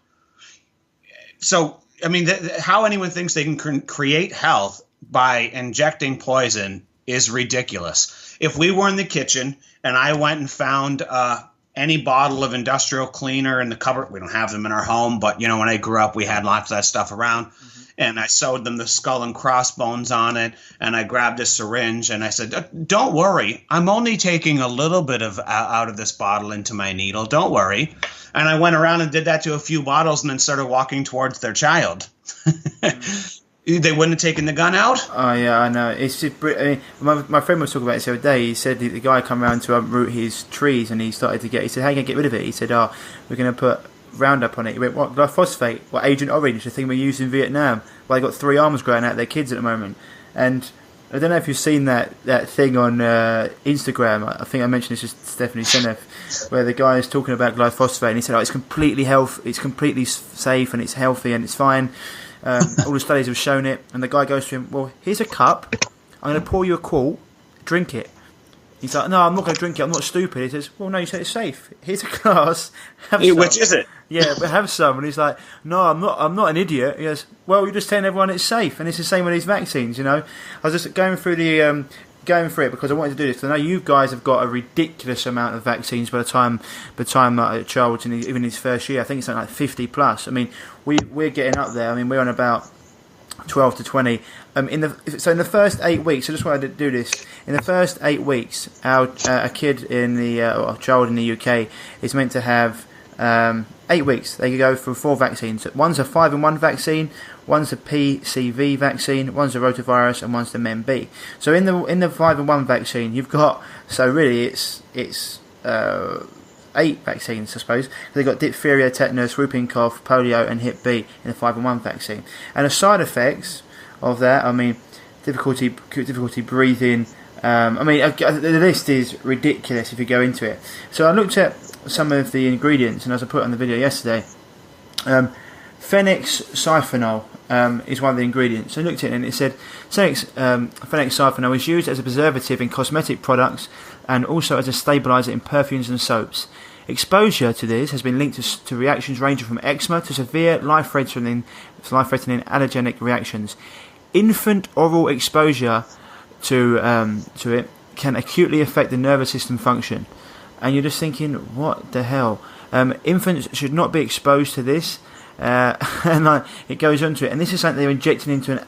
C: So, I mean, how anyone thinks they can create health by injecting poison is ridiculous. If we were in the kitchen and I went and found any bottle of industrial cleaner in the cupboard, we don't have them in our home, but, when I grew up, we had lots of that stuff around. Mm-hmm. And I sewed them the skull and crossbones on it, and I grabbed a syringe, and I said, don't worry, I'm only taking a little bit of out of this bottle into my needle. Don't worry. And I went around and did that to a few bottles and then started walking towards their child. They wouldn't have taken the gun out?
A: Oh, yeah, I know. It's just, my friend was talking about this the other day. He said the guy come around to uproot his trees, and he said, how are you going to get rid of it? He said, we're going to put Roundup on it. He went, what, glyphosate? What, Agent Orange, the thing we used in Vietnam? Well, they got 3 arms growing out of their kids at the moment. And I don't know if you've seen that thing on Instagram. I think I mentioned this to Stephanie Senef, where the guy is talking about glyphosate, and he said, it's completely it's completely safe, and it's healthy, and it's fine. All the studies have shown it. And the guy goes to him, well, here's a cup. I'm going to pour you a quart. Drink it. He's like, no, I'm not going to drink it. I'm not stupid. He says, well, no, you said it's safe. Here's a glass. Have some.
C: Which is it?
A: Yeah, but have some. And he's like, no, I'm not an idiot. He goes, well, you're just telling everyone it's safe. And it's the same with these vaccines, I was just going through it because I wanted to do this. I know you guys have got a ridiculous amount of vaccines by the time a child's even his first year. I think it's something like 50 plus. I mean, we're getting up there. I mean, we're on about 12 to 20. In the first 8 weeks, I just wanted to do this. In the first 8 weeks, a kid or a child in the UK is meant to have 8 weeks. They could go for 4 vaccines. One's a 5-in-1 vaccine, one's a PCV vaccine, one's a rotavirus, and one's the MenB. So in the 5-in-1 vaccine, you've got, so really it's 8 vaccines, I suppose. They've got diphtheria, tetanus, whooping cough, polio, and Hep B in the 5-in-1 vaccine. And the side effects of that, I mean, difficulty breathing. The list is ridiculous if you go into it. So I looked at some of the ingredients, and as I put on the video yesterday, phenexcyphenol is one of the ingredients. So I looked at it and it said phenexcyphenol is used as a preservative in cosmetic products and also as a stabilizer in perfumes and soaps. Exposure to this has been linked to reactions ranging from eczema to severe life-threatening allergenic reactions. Infant oral exposure to it can acutely affect the nervous system function. And you're just thinking, what the hell? Infants should not be exposed to this. And it goes on to it. And this is something they're injecting into an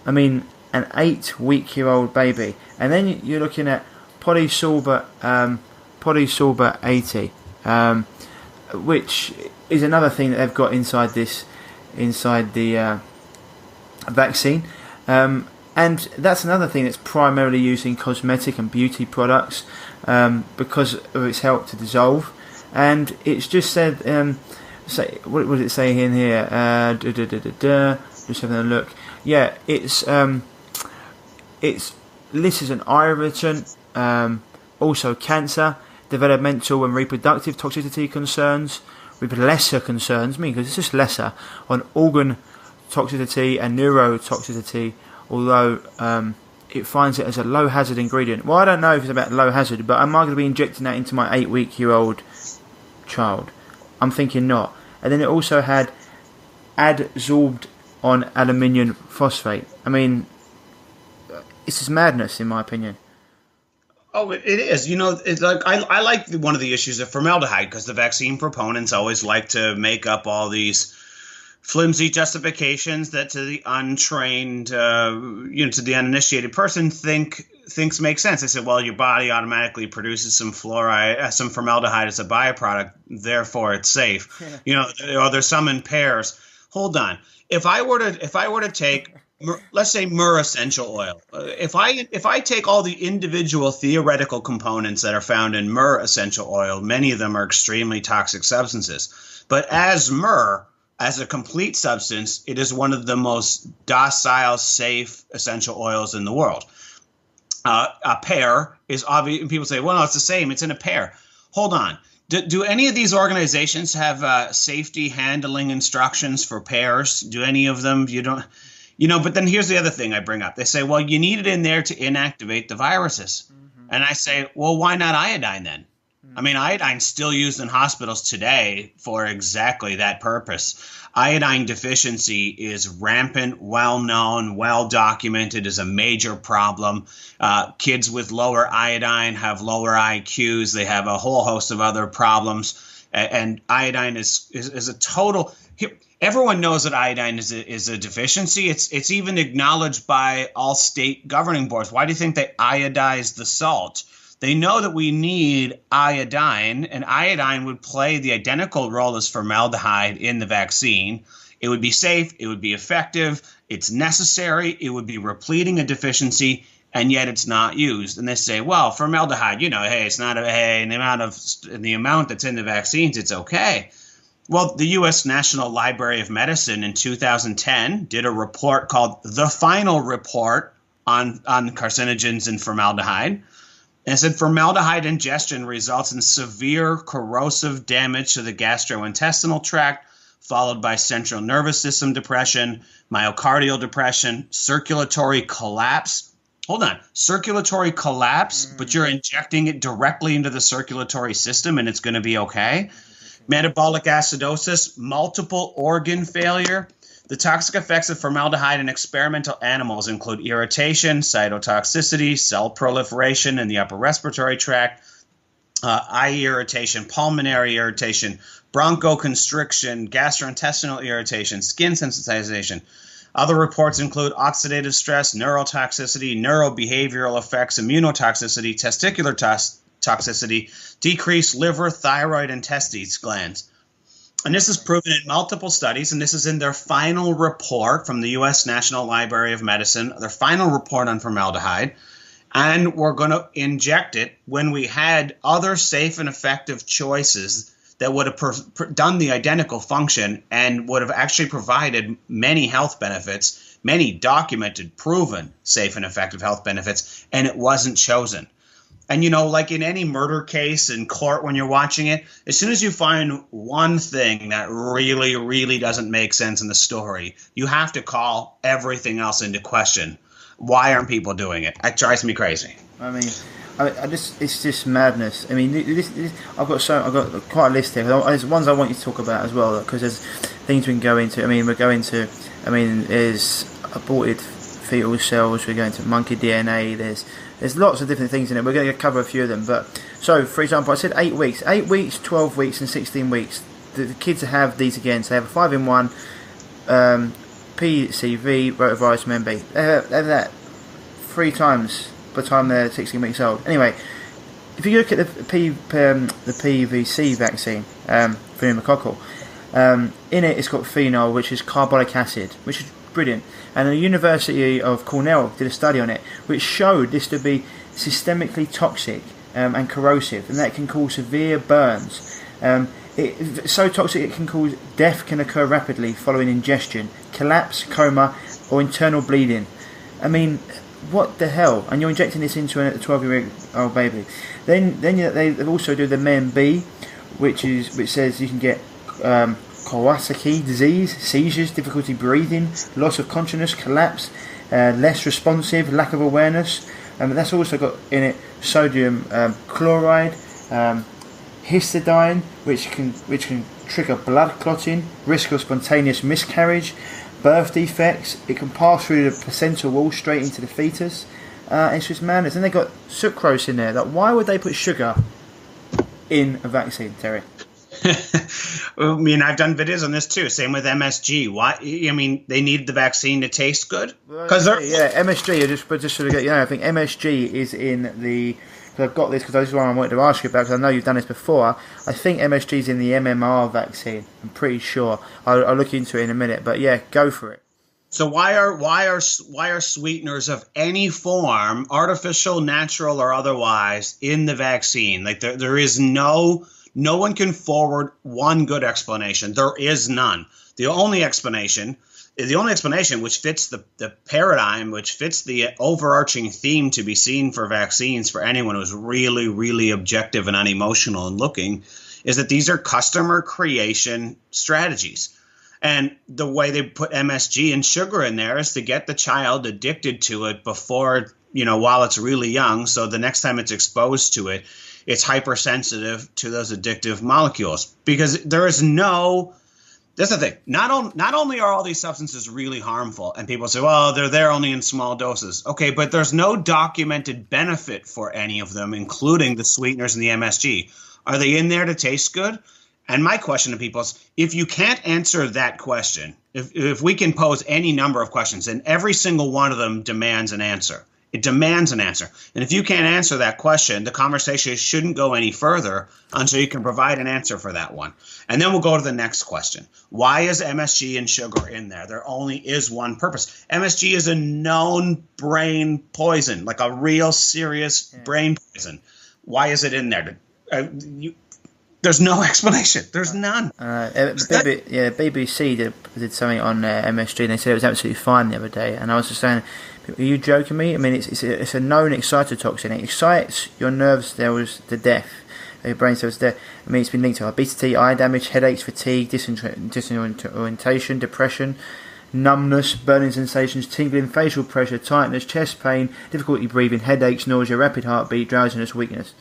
A: 8-week-old baby. And then you're looking at polysorbate 80, which is another thing that they've got inside the vaccine. And that's another thing that's primarily used in cosmetic and beauty products because of its help to dissolve. And it's just said, what does it say in here? Just having a look. Yeah, it's listed as an irritant, also cancer, developmental and reproductive toxicity concerns, with lesser concerns, because it's just lesser, on organ toxicity and neurotoxicity, although it finds it as a low hazard ingredient. Well, I don't know if it's about low hazard, but am I going to be injecting that into my 8-week-old child? I'm thinking not. And then it also had adsorbed on aluminium phosphate. I mean, it's just madness, in my opinion.
C: Oh, it is. It's like I like one of the issues of formaldehyde, because the vaccine proponents always like to make up all these flimsy justifications that to the untrained, to the uninitiated person think thinks makes sense. They said, well, your body automatically produces some fluoride, some formaldehyde as a byproduct, therefore it's safe. Yeah. There's some in pairs. Hold on. If I were to take, let's say, myrrh essential oil, if I take all the individual theoretical components that are found in myrrh essential oil, many of them are extremely toxic substances. But as myrrh, as a complete substance, it is one of the most docile, safe essential oils in the world. A pear is obvious, and people say, well, no, it's the same. It's in a pear. Hold on. Do any of these organizations have safety handling instructions for pears? Do any of them? You don't. But then here's the other thing I bring up. They say, well, you need it in there to inactivate the viruses. Mm-hmm. And I say, well, why not iodine then? I mean, iodine's still used in hospitals today for exactly that purpose. Iodine deficiency is rampant, well-known, well-documented as a major problem. Kids with lower iodine have lower IQs. They have a whole host of other problems. And iodine is a total... Everyone knows that iodine is a deficiency. It's even acknowledged by all state governing boards. Why do you think they iodize the salt? They know that we need iodine, and iodine would play the identical role as formaldehyde in the vaccine. It would be safe. It would be effective. It's necessary. It would be repleting a deficiency, and yet it's not used. And they say, well, formaldehyde, hey, it's not in the amount that's in the vaccines, it's okay. Well, the U.S. National Library of Medicine in 2010 did a report called The Final Report on Carcinogens and Formaldehyde. And it said formaldehyde ingestion results in severe corrosive damage to the gastrointestinal tract, followed by central nervous system depression, myocardial depression, circulatory collapse. Hold on, circulatory collapse, but you're injecting it directly into the circulatory system and it's going to be okay? Metabolic acidosis, multiple organ failure. The toxic effects of formaldehyde in experimental animals include irritation, cytotoxicity, cell proliferation in the upper respiratory tract, eye irritation, pulmonary irritation, bronchoconstriction, gastrointestinal irritation, skin sensitization. Other reports include oxidative stress, neurotoxicity, neurobehavioral effects, immunotoxicity, testicular toxicity, decreased liver, thyroid, and testes glands. And this is proven in multiple studies, and this is in their final report from the U.S. National Library of Medicine, their final report on formaldehyde. And we're going to inject it when we had other safe and effective choices that would have done the identical function and would have actually provided many health benefits, many documented, proven safe and effective health benefits, and it wasn't chosen. And, like in any murder case in court when you're watching it, as soon as you find one thing that really, really doesn't make sense in the story, you have to call everything else into question. Why aren't people doing it? It drives me crazy.
A: I mean, it's just madness. I mean, I've got quite a list here. There's ones I want you to talk about as well, because there's things we can go into. There's aborted fetal cells. We're going to monkey DNA. There's lots of different things in it. We're going to cover a few of them. But so, for example, I said 8 weeks, 12 weeks, and 16 weeks. The kids have these again. So they have a 5-in-1 PCV rotavirus MB. They have that 3 times by the time they're 16 weeks old. Anyway, if you look at the PVC vaccine, pneumococcal, in it it's got phenol, which is carbolic acid, which is brilliant. And the University of Cornell did a study on it, which showed this to be systemically toxic and corrosive, and that can cause severe burns. It's so toxic it can cause death can occur rapidly following ingestion, collapse, coma, or internal bleeding. I mean, what the hell? And you're injecting this into a 12-year-old baby. Then they also do the MB, which says you can get Kawasaki disease, seizures, difficulty breathing, loss of consciousness, collapse, less responsive, lack of awareness. That's also got in it sodium chloride, histidine, which can trigger blood clotting, risk of spontaneous miscarriage, birth defects. It can pass through the placental wall straight into the fetus. It's just madness. And they got sucrose in there. Like, why would they put sugar in a vaccine, Terry?
C: I mean, I've done videos on this too. Same with MSG. Why? I mean, they need the vaccine to taste good because
A: MSG. Just sort of get I think MSG is in the. I've got this because this is what I wanted to ask you about because I know you've done this before. I think MSG is in the MMR vaccine. I'm pretty sure. I'll look into it in a minute. But yeah, go for it.
C: So why are sweeteners of any form, artificial, natural, or otherwise, in the vaccine? Like there is no one can forward one good explanation. There is none. The only explanation which fits the paradigm, which fits the overarching theme to be seen for vaccines for anyone who's really, really objective and unemotional and looking, is that these are customer creation strategies. And the way they put MSG and sugar in there is to get the child addicted to it before, while it's really young. So the next time it's exposed to it, it's hypersensitive to those addictive molecules. Because that's the thing. Not only are all these substances really harmful, and people say, well, they're there only in small doses. Okay, but there's no documented benefit for any of them, including the sweeteners and the MSG. Are they in there to taste good? And my question to people is, if you can't answer that question, if we can pose any number of questions, and every single one of them demands an answer. It demands an answer. And if you can't answer that question, the conversation shouldn't go any further until you can provide an answer for that one. And then we'll go to the next question. Why is MSG and sugar in there? There only is one purpose. MSG is a known brain poison, like a real serious brain poison. Why is it in there? There's no explanation. There's none.
A: BBC did something on MSG, and they said it was absolutely fine the other day. And I was just saying, are you joking me? I mean, it's a known excitotoxin. It excites your nerve cells to death, your brain cells to death. I mean, it's been linked to obesity, eye damage, headaches, fatigue, disorientation, depression, numbness, burning sensations, tingling, facial pressure, tightness, chest pain, difficulty breathing, headaches, nausea, rapid heartbeat, drowsiness, weakness.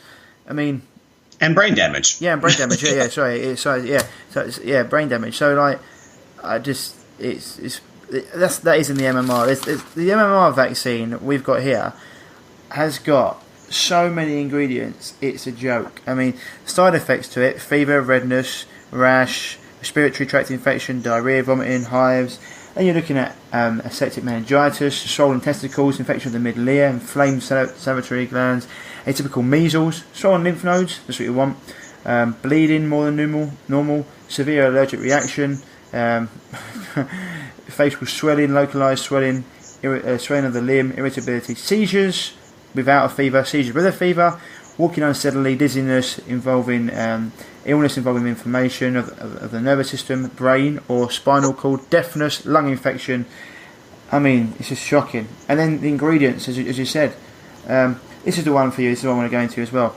A: I mean...
C: And brain damage.
A: Yeah, and brain damage. Brain damage. So like, that is in the MMR. The MMR vaccine we've got here has got so many ingredients. It's a joke. I mean, side effects to it: fever, redness, rash, respiratory tract infection, diarrhea, vomiting, hives. And you're looking at septic meningitis, swollen testicles, infection of the middle ear, inflamed salivary glands, atypical measles, swollen lymph nodes, that's what you want, bleeding more than normal, severe allergic reaction, facial swelling, localized swelling, swelling of the limb, irritability, seizures without a fever, seizures with a fever, walking unsteadily, dizziness involving illness involving inflammation of the nervous system, brain or spinal cord, deafness, lung infection. I mean, it's just shocking. And then the ingredients, as you said, this is the one for you. This is what I want to go into as well.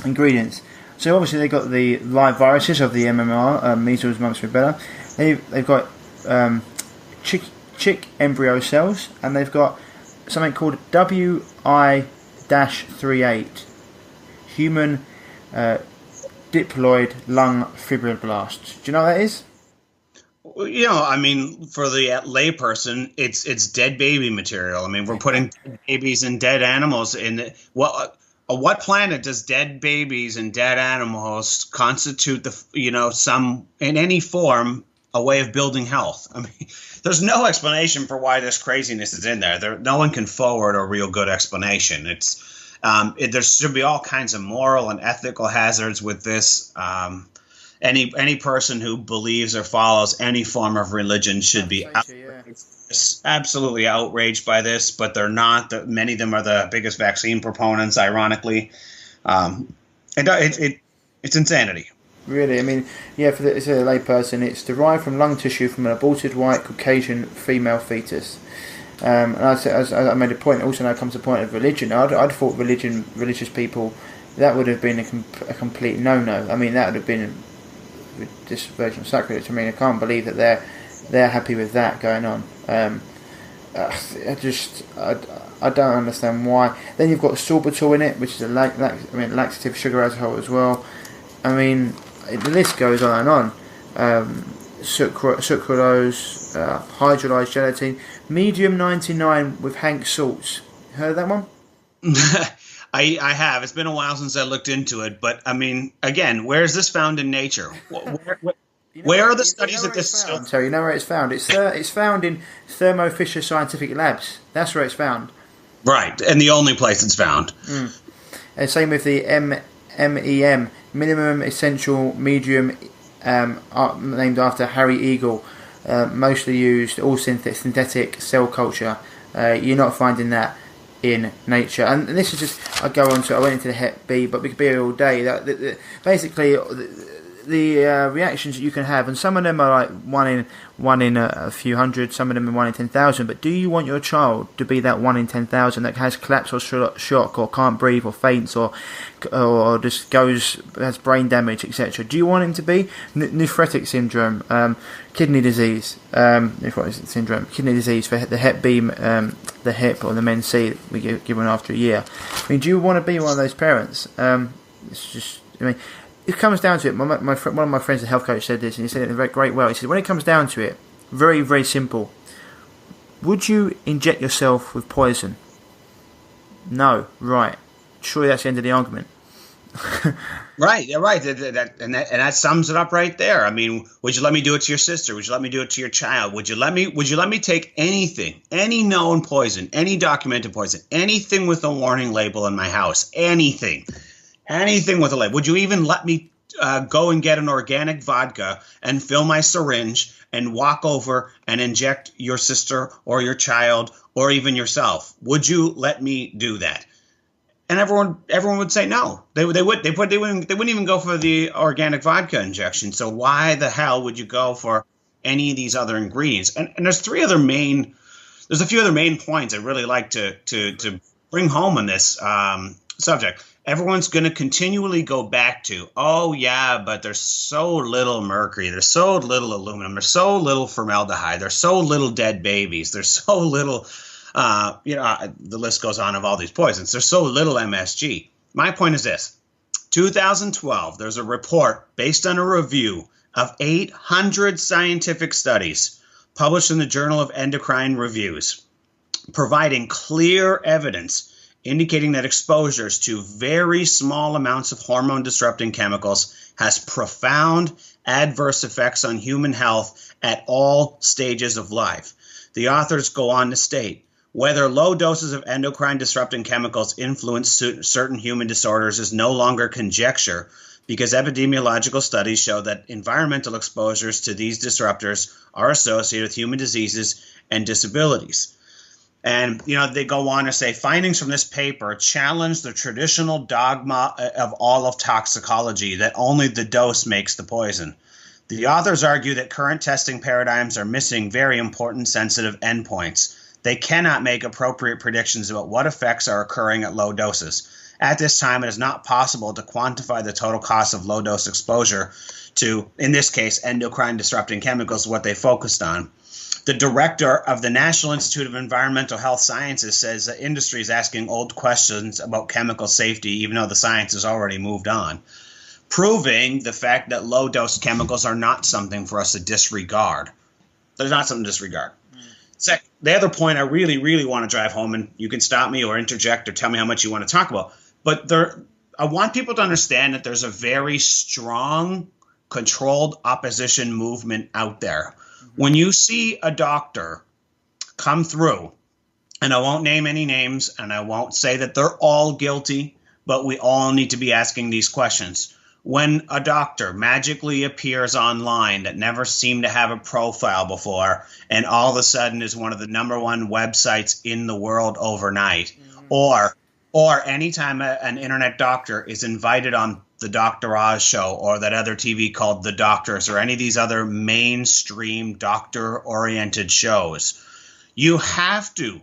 A: Ingredients. So obviously they've got the live viruses of the MMR, measles, mumps, rubella. They've got chick embryo cells, and they've got something called WI-38, human diploid lung fibroblasts. Do you know what that is?
C: I mean, for the layperson, it's dead baby material. I mean, we're putting dead babies and dead animals in. What planet does dead babies and dead animals constitute some in any form a way of building health? I mean, there's no explanation for why this craziness is in there. No one can forward a real good explanation. There should be all kinds of moral and ethical hazards with this. Any person who believes or follows any form of religion should be absolutely outraged by this, but they're not. Many of them are the biggest vaccine proponents, ironically. It's insanity.
A: Really, I mean, it's a lay person. It's derived from lung tissue from an aborted white Caucasian female fetus. And I made a point. Also, now comes the point of religion. I'd thought religious people, that would have been a complete no-no. I mean, that would have been this version of sacrilege. I mean, I can't believe that they're happy with that going on. I don't understand why. Then you've got sorbitol in it, which is a laxative, sugar alcohol as well. I mean, the list goes on and on. Sucralose, hydrolyzed gelatin, medium 99 with Hank salts. Heard of that one?
C: I have. It's been a while since I looked into it, but I mean, again, where is this found in nature? Where are the studies that this is still?
A: So you know where it's found? It's found in Thermo Fisher Scientific Labs. That's where it's found.
C: Right, and the only place it's found.
A: And same with the MEM, minimum essential medium, named after Harry Eagle. Mostly used, all synthetic cell culture. You're not finding that in nature. And this is just, I went into the Hep B, but we could be here all day. Basically, the reactions that you can have, and some of them are like one in a few hundred, some of them are 1 in 10,000. But do you want your child to be that 1 in 10,000 that has collapse or shock, or can't breathe, or faints, or just has brain damage, etc.? Do you want him to be nephrotic syndrome, kidney disease, nephrotic syndrome, kidney disease for the Hep B, the Hep or the Men C that we get given after a year? I mean, do you want to be one of those parents? It's just, I mean, it comes down to it. One of my friends, a health coach, said this, and he said it in a very great way. He said, when it comes down to it, very, very simple. Would you inject yourself with poison? No. Right. Surely that's the end of the argument.
C: Right. Yeah, right. That sums it up right there. I mean, would you let me do it to your sister? Would you let me do it to your child? Would you let me take anything, any known poison, any documented poison, anything with a warning label in my house, anything with a label? Would you even let me go and get an organic vodka and fill my syringe and walk over and inject your sister or your child or even yourself? Would you let me do that? And everyone would say no. They wouldn't even go for the organic vodka injection. So why the hell would you go for any of these other ingredients? And there's a few other main points I'd really like to bring home on this subject. Everyone's going to continually go back to, oh yeah, but there's so little mercury, there's so little aluminum, there's so little formaldehyde, there's so little dead babies, there's so little, the list goes on of all these poisons. There's so little MSG. My point is this: 2012, there's a report based on a review of 800 scientific studies published in the Journal of Endocrine Reviews, providing clear evidence indicating that exposures to very small amounts of hormone-disrupting chemicals has profound adverse effects on human health at all stages of life. The authors go on to state, whether low doses of endocrine-disrupting chemicals influence certain human disorders is no longer conjecture, because epidemiological studies show that environmental exposures to these disruptors are associated with human diseases and disabilities. And, they go on to say, findings from this paper challenge the traditional dogma of all of toxicology that only the dose makes the poison. The authors argue that current testing paradigms are missing very important sensitive endpoints. They cannot make appropriate predictions about what effects are occurring at low doses. At this time, it is not possible to quantify the total cost of low-dose exposure to, in this case, endocrine-disrupting chemicals, what they focused on. The director of the National Institute of Environmental Health Sciences says the industry is asking old questions about chemical safety, even though the science has already moved on, proving the fact that low-dose chemicals are not something for us to disregard. They're not something to disregard. Second, the other point I really, really want to drive home, and you can stop me or interject or tell me how much you want to talk about, but I want people to understand that there's a very strong, controlled opposition movement out there. When you see a doctor come through, and I won't name any names, and I won't say that they're all guilty, but we all need to be asking these questions. When a doctor magically appears online that never seemed to have a profile before, and all of a sudden is one of the number one websites in the world overnight, or anytime an internet doctor is invited on the Dr. Oz show or that other TV called The Doctors or any of these other mainstream doctor-oriented shows, you have to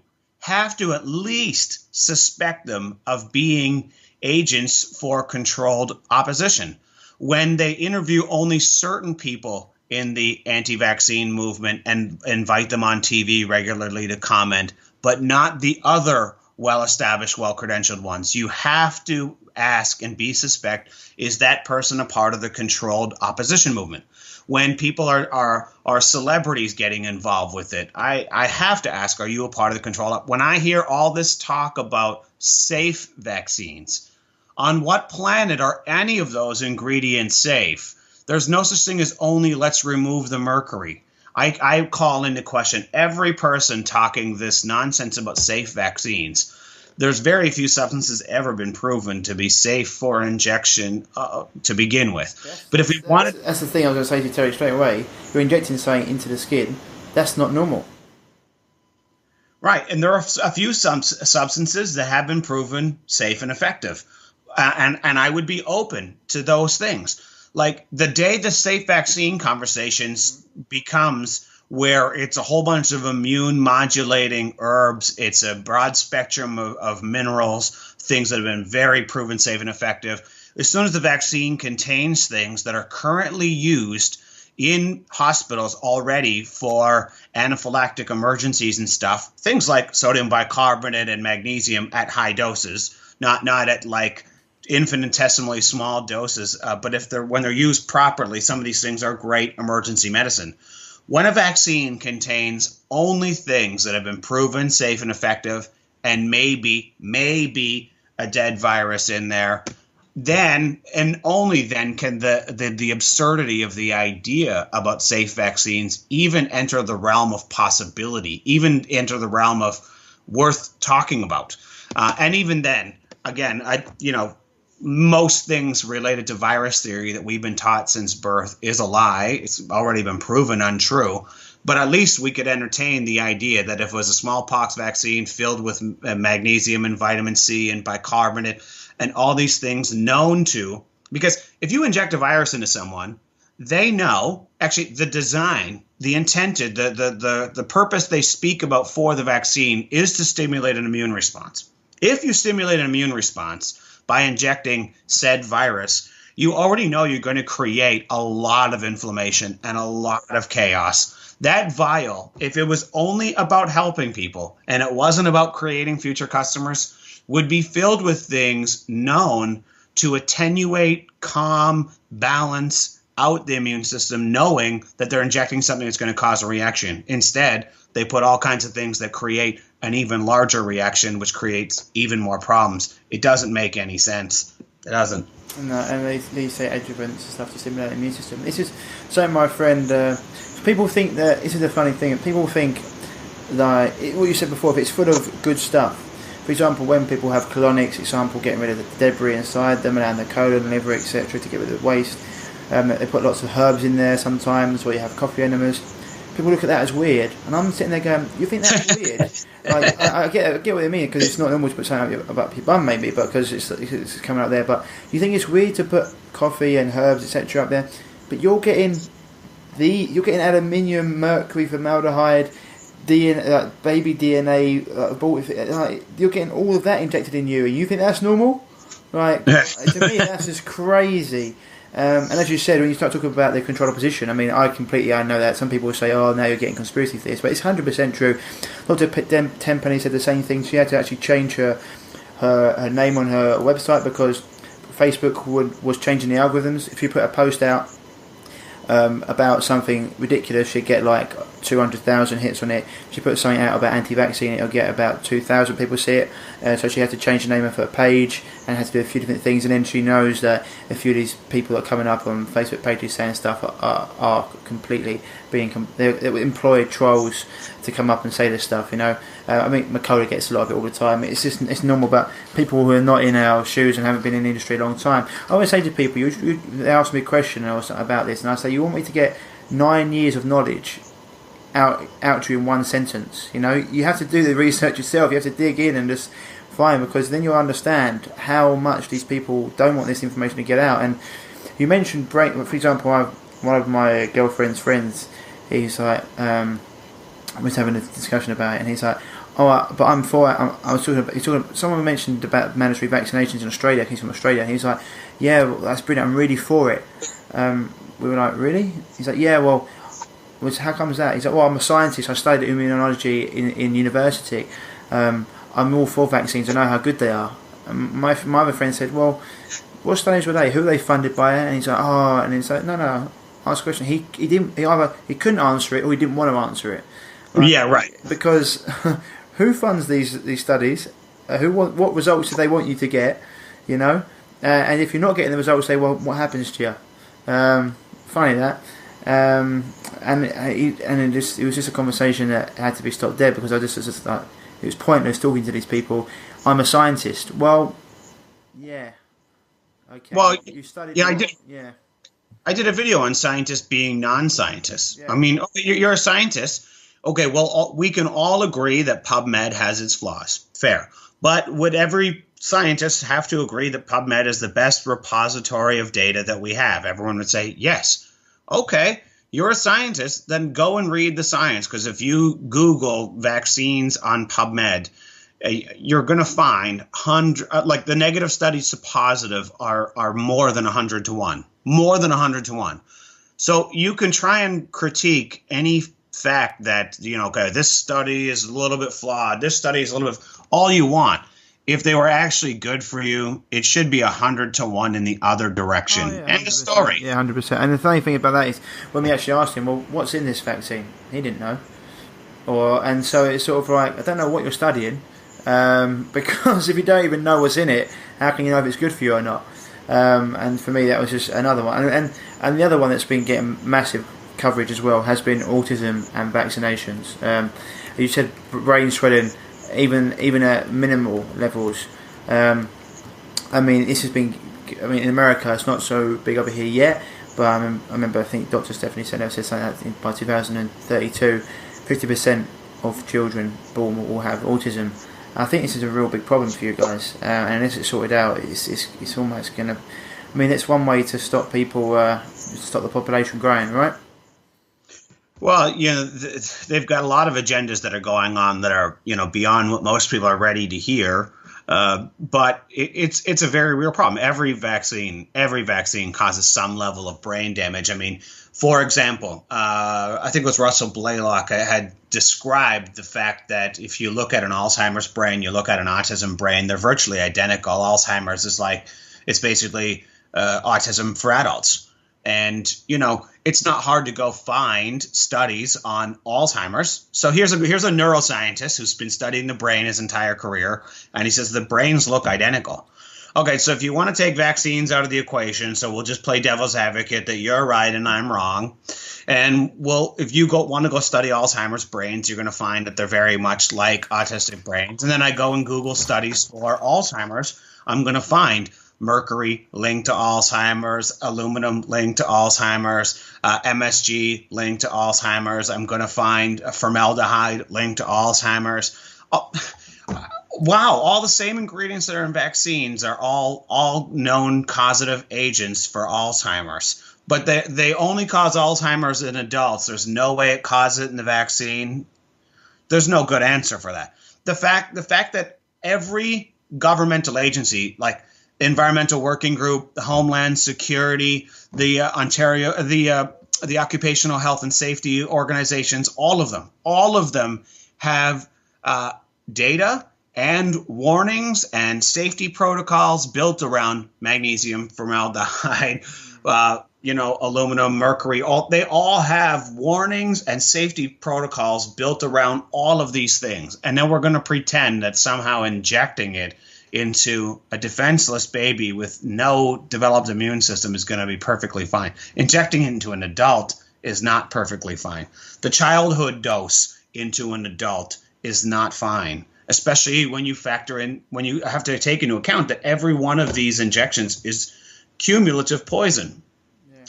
C: at least suspect them of being agents for controlled opposition. When they interview only certain people in the anti-vaccine movement and invite them on TV regularly to comment, but not the other well-established, well-credentialed ones. You have to ask and be suspect, is that person a part of the controlled opposition movement? When people are celebrities getting involved with it, I have to ask, are you a part of the control? When I hear all this talk about safe vaccines, on what planet are any of those ingredients safe? There's no such thing as only let's remove the mercury. I call into question every person talking this nonsense about safe vaccines. There's very few substances ever been proven to be safe for injection to begin with. But if we wanted...
A: That's the thing I was going to say to Terry straight away. You're injecting something into the skin. That's not normal.
C: Right, and there are a few substances that have been proven safe and effective. And I would be open to those things. Like the day the safe vaccine conversations becomes where it's a whole bunch of immune modulating herbs, it's a broad spectrum of minerals, things that have been very proven safe and effective. As soon as the vaccine contains things that are currently used in hospitals already for anaphylactic emergencies and stuff, things like sodium bicarbonate and magnesium at high doses, not at like infinitesimally small doses, but when they're used properly, some of these things are great emergency medicine. When a vaccine contains only things that have been proven safe and effective, and maybe a dead virus in there, then and only then can the absurdity of the idea about safe vaccines even enter the realm of possibility, even enter the realm of worth talking about. And even then, again, most things related to virus theory that we've been taught since birth is a lie. It's already been proven untrue. But at least we could entertain the idea that if it was a smallpox vaccine filled with magnesium and vitamin C and bicarbonate and all these things known to, because if you inject a virus into someone, they know, actually the design, the intended, the purpose they speak about for the vaccine is to stimulate an immune response. If you stimulate an immune response by injecting said virus, you already know you're going to create a lot of inflammation and a lot of chaos. That vial, if it was only about helping people and it wasn't about creating future customers, would be filled with things known to attenuate, calm, balance out the immune system, knowing that they're injecting something that's going to cause a reaction. Instead, they put all kinds of things that create an even larger reaction, which creates even more problems. It doesn't make any sense. It doesn't.
A: No, and they say adjuvants and stuff to stimulate the immune system. This is so. My friend, people think that this is the funny thing. People think like what you said before. If it's full of good stuff, for example, when people have colonics, example, getting rid of the debris inside them and the colon, liver, etc., to get rid of the waste. They put lots of herbs in there sometimes, or you have coffee enemas. People look at that as weird, and I'm sitting there going, "You think that's weird?" Like, I get what they mean, because it's not normal to put something about your bum, maybe, but because it's coming out there. But you think it's weird to put coffee and herbs, etc., up there, but you're getting aluminium, mercury, formaldehyde, DNA, baby DNA, you're getting all of that injected in you, and you think that's normal? Like, to me, that's just crazy. And as you said, when you start talking about the controlled opposition, I mean, I know that. Some people say, oh, now you're getting conspiracy theories, but it's 100% true. Dr. Tenpenny said the same thing. She had to actually change her name on her website because Facebook was changing the algorithms. If you put a post out about something ridiculous, she'd get like 200,000 hits on it. If she put something out about anti-vaccine, it'll get about 2,000 people see it. So she had to change the name of her page and had to do a few different things. And then she knows that a few of these people that are coming up on Facebook pages saying stuff are completely being they employ trolls to come up and say this stuff. I mean, Macaulay gets a lot of it all the time. It's normal, but people who are not in our shoes and haven't been in the industry a long time, I always say to people, they ask me a question or something about this, and I say, you want me to get 9 years of knowledge out to you in one sentence? You have to do the research yourself. You have to dig in and just find, because then you'll understand how much these people don't want this information to get out. And you mentioned brain, for example, one of my girlfriend's friends, he's like, I was having a discussion about it, and he's like, but I'm for it. I was talking about, someone mentioned about mandatory vaccinations in Australia. He's from Australia, and he's like, yeah, well, that's brilliant, I'm really for it. We were like, really? He's like, yeah, well, how comes that? He's like, well, I'm a scientist, I studied immunology in university. I I'm all for vaccines. I know how good they are. And my other friend said, well, what studies were they? Who were they funded by? And he's like, oh, and he's like, no. Ask a question. He didn't. He couldn't answer it, or he didn't want to answer it. Right?
C: Yeah, right.
A: Because who funds these studies? What results do they want you to get? You know, and if you're not getting the results, say, well, what happens to you? Funny that. It was just a conversation that had to be stopped dead because I just like, it was pointless talking to these people. I'm a scientist. Well, yeah. Okay.
C: Well,
A: you studied.
C: Yeah, I did.
A: Yeah.
C: I did a video on scientists being non-scientists.
A: Yeah.
C: I mean, you're a scientist. Okay, well, we can all agree that PubMed has its flaws. Fair. But would every scientist have to agree that PubMed is the best repository of data that we have? Everyone would say yes. Okay, you're a scientist, then go and read the science. Because if you Google vaccines on PubMed, you're going to find like the negative studies to positive are more than 100 to 1. More than 100 to 1. So you can try and critique any fact that, okay, this study is a little bit flawed. This study is a little bit, all you want. If they were actually good for you, it should be 100 to 1 in the other direction.
A: Oh, yeah,
C: End of story.
A: Yeah, 100%. And the funny thing about that is, when we actually asked him, well, what's in this vaccine? He didn't know. And so it's sort of like, I don't know what you're studying, because if you don't even know what's in it, how can you know if it's good for you or not? And for me, that was just another one. And the other one that's been getting massive coverage as well has been autism and vaccinations. You said brain swelling, even at minimal levels. I mean, this has been. I mean, in America, it's not so big over here yet. But I remember, I think Dr. Stephanie Senner said something that by 2032, 50% of children born will have autism. I think this is a real big problem for you guys, and unless it's sorted out, it's almost going to. I mean, it's one way to stop people, stop the population growing, right?
C: Well, they've got a lot of agendas that are going on that are, beyond what most people are ready to hear. But it's a very real problem. Every vaccine causes some level of brain damage. I mean, for example, I think it was Russell Blaylock had described the fact that if you look at an Alzheimer's brain, you look at an autism brain, they're virtually identical. Alzheimer's is it's basically autism for adults. And, it's not hard to go find studies on Alzheimer's. So here's a neuroscientist who's been studying the brain his entire career, and he says the brains look identical. Okay, so if you want to take vaccines out of the equation, so we'll just play devil's advocate that you're right and I'm wrong. And if you want to go study Alzheimer's brains, you're going to find that they're very much like autistic brains. And then I go and Google studies for Alzheimer's. I'm going to find mercury linked to Alzheimer's, aluminum linked to Alzheimer's, MSG linked to Alzheimer's. I'm going to find formaldehyde linked to Alzheimer's. Wow, all the same ingredients that are in vaccines are all known causative agents for Alzheimer's. But they only cause Alzheimer's in adults. There's no way it causes it in the vaccine. There's no good answer for that. The fact that every governmental agency, like Environmental Working Group, the Homeland Security, the the Occupational Health and Safety organizations, all of them have data and warnings and safety protocols built around magnesium, formaldehyde, aluminum, mercury. They all have warnings and safety protocols built around all of these things. And then we're going to pretend that somehow injecting it into a defenseless baby with no developed immune system is going to be perfectly fine. Injecting it into an adult is not perfectly fine. The childhood dose into an adult is not fine, especially when you have to take into account that every one of these injections is cumulative poison. Yeah.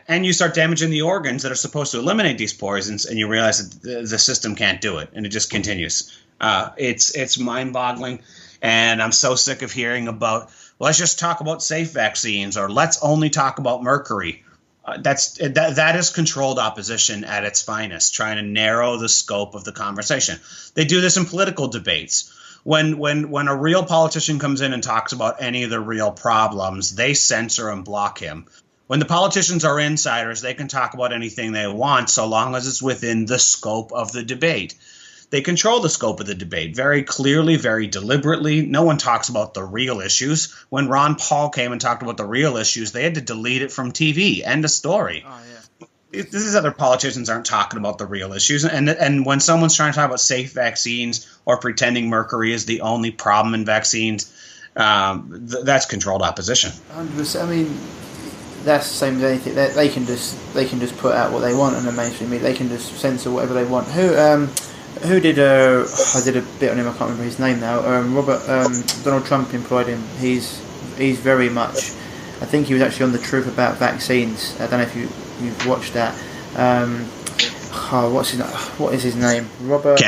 C: And you start damaging the organs that are supposed to eliminate these poisons, and you realize that the system can't do it, and it just continues. It's mind-boggling. And I'm so sick of hearing about, let's just talk about safe vaccines, or let's only talk about mercury. That is controlled opposition at its finest, trying to narrow the scope of the conversation. They do this in political debates. When a real politician comes in and talks about any of the real problems, they censor and block him. When the politicians are insiders, they can talk about anything they want so long as it's within the scope of the debate. they control the scope of the debate very clearly, very deliberately. No one talks about the real issues. When Ron Paul came and talked about the real issues, they had to delete it from TV. End of story.
A: Oh, yeah.
C: These other politicians aren't talking about the real issues. And when someone's trying to talk about safe vaccines or pretending mercury is the only problem in vaccines, that's controlled opposition.
A: 100%. I mean, that's the same as anything. They can just put out what they want on the mainstream media. They can just censor whatever they want. Who did I did a bit on him. I can't remember his name now. Donald Trump employed him. He's very much. I think he was actually on The Truth about vaccines. I don't know if you've watched that. What is his name? Robert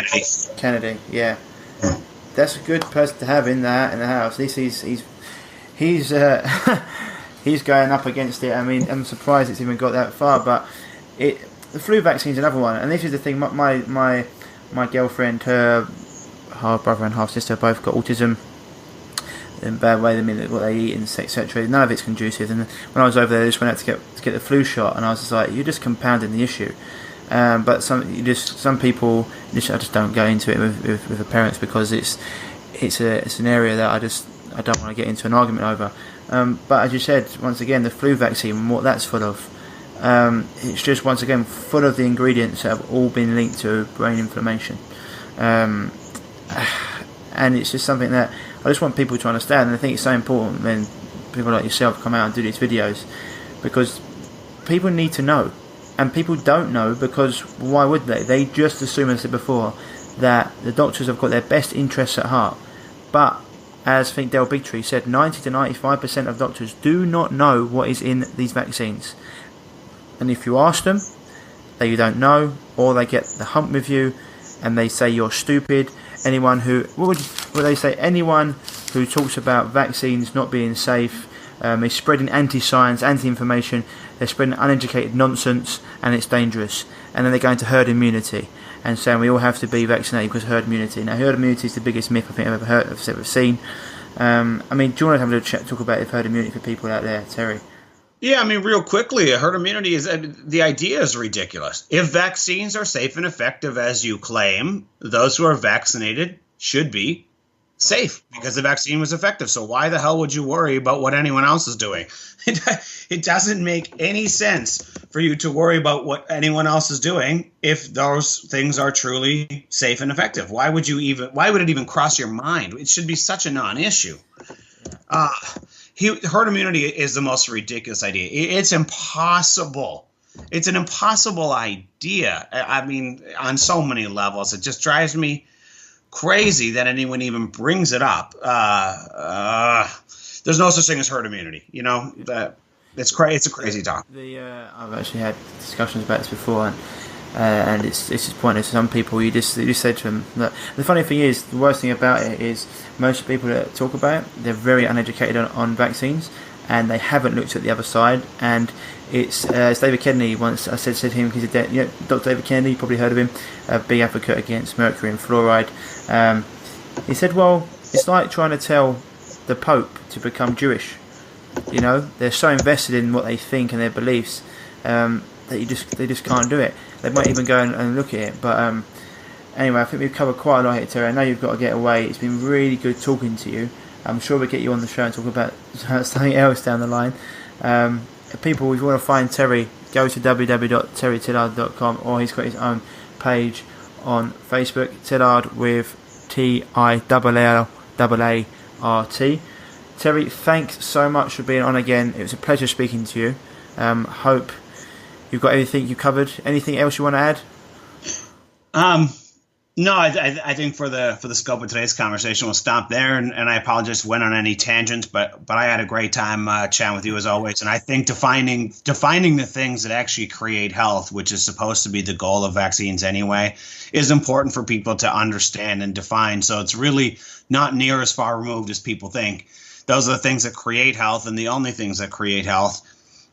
A: Kennedy. Yeah, that's a good person to have in the house. He's he's going up against it. I mean, I'm surprised it's even got that far. But the flu vaccine's another one, and this is the thing. My girlfriend, her half brother and half sister both got autism. In bad way, I mean, what they eat and etc. None of it's conducive. And when I was over there, I just went out to get the flu shot, and I was just like, "You're just compounding the issue." But some people I just don't go into it with the parents because it's an area that I don't want to get into an argument over. But as you said, once again, the flu vaccine and what that's full of, it's just once again full of the ingredients that have all been linked to brain inflammation, and it's just something that I just want people to understand. And I think it's so important when people like yourself come out and do these videos, because people need to know. And people don't know because why would they? They just assume, as I said before, that the doctors have got their best interests at heart. But, as I think Del Bigtree said, 90 to 95% of doctors do not know what is in these vaccines. And if you ask them, they don't know, or they get the hump with you, and they say you're stupid. Anyone who talks about vaccines not being safe is spreading anti-science, anti-information. They're spreading uneducated nonsense, and it's dangerous. And then they go into herd immunity and saying we all have to be vaccinated because herd immunity. Now, herd immunity is the biggest myth I think I've ever seen. I mean, do you want to have a little chat, talk about herd immunity for people out there, Terry?
C: Yeah, I mean, real quickly, herd immunity the idea is ridiculous. If vaccines are safe and effective as you claim, those who are vaccinated should be safe because the vaccine was effective. So why the hell would you worry about what anyone else is doing? It doesn't make any sense for you to worry about what anyone else is doing if those things are truly safe and effective. Why would it even cross your mind? It should be such a non-issue. Herd immunity is the most ridiculous idea. It's impossible. It's an impossible idea. I mean, on so many levels, it just drives me crazy that anyone even brings it up. There's no such thing as herd immunity. You know, it's a crazy talk.
A: I've actually had discussions about this before, and it's just pointless. Some people you just said to them that the funny thing is, the worst thing about it is most people that talk about it, they're very uneducated on vaccines, and they haven't looked at the other side. And it's David Kennedy once I said to him, he's Dr. David Kennedy, you probably heard of him, a big advocate against mercury and fluoride. He said, well, it's like trying to tell the Pope to become Jewish. You know, they're so invested in what they think and their beliefs that they just can't do it. They might even go and look at it. But anyway, I think we've covered quite a lot here, Terry. I know you've got to get away. It's been really good talking to you. I'm sure we'll get you on the show and talk about something else down the line. People, if you want to find Terry, go to www.terrytillaart.com, or he's got his own page on Facebook, Tillaart with Tillaart. Terry, thanks so much for being on again. It was a pleasure speaking to you. Hope you've got everything you covered. Anything else you want to
C: add? No, I think for the scope of today's conversation, we'll stop there. And I apologize if I went on any tangents, but I had a great time chatting with you as always. And I think defining the things that actually create health, which is supposed to be the goal of vaccines anyway, is important for people to understand and define. So it's really not near as far removed as people think. Those are the things that create health, and the only things that create health.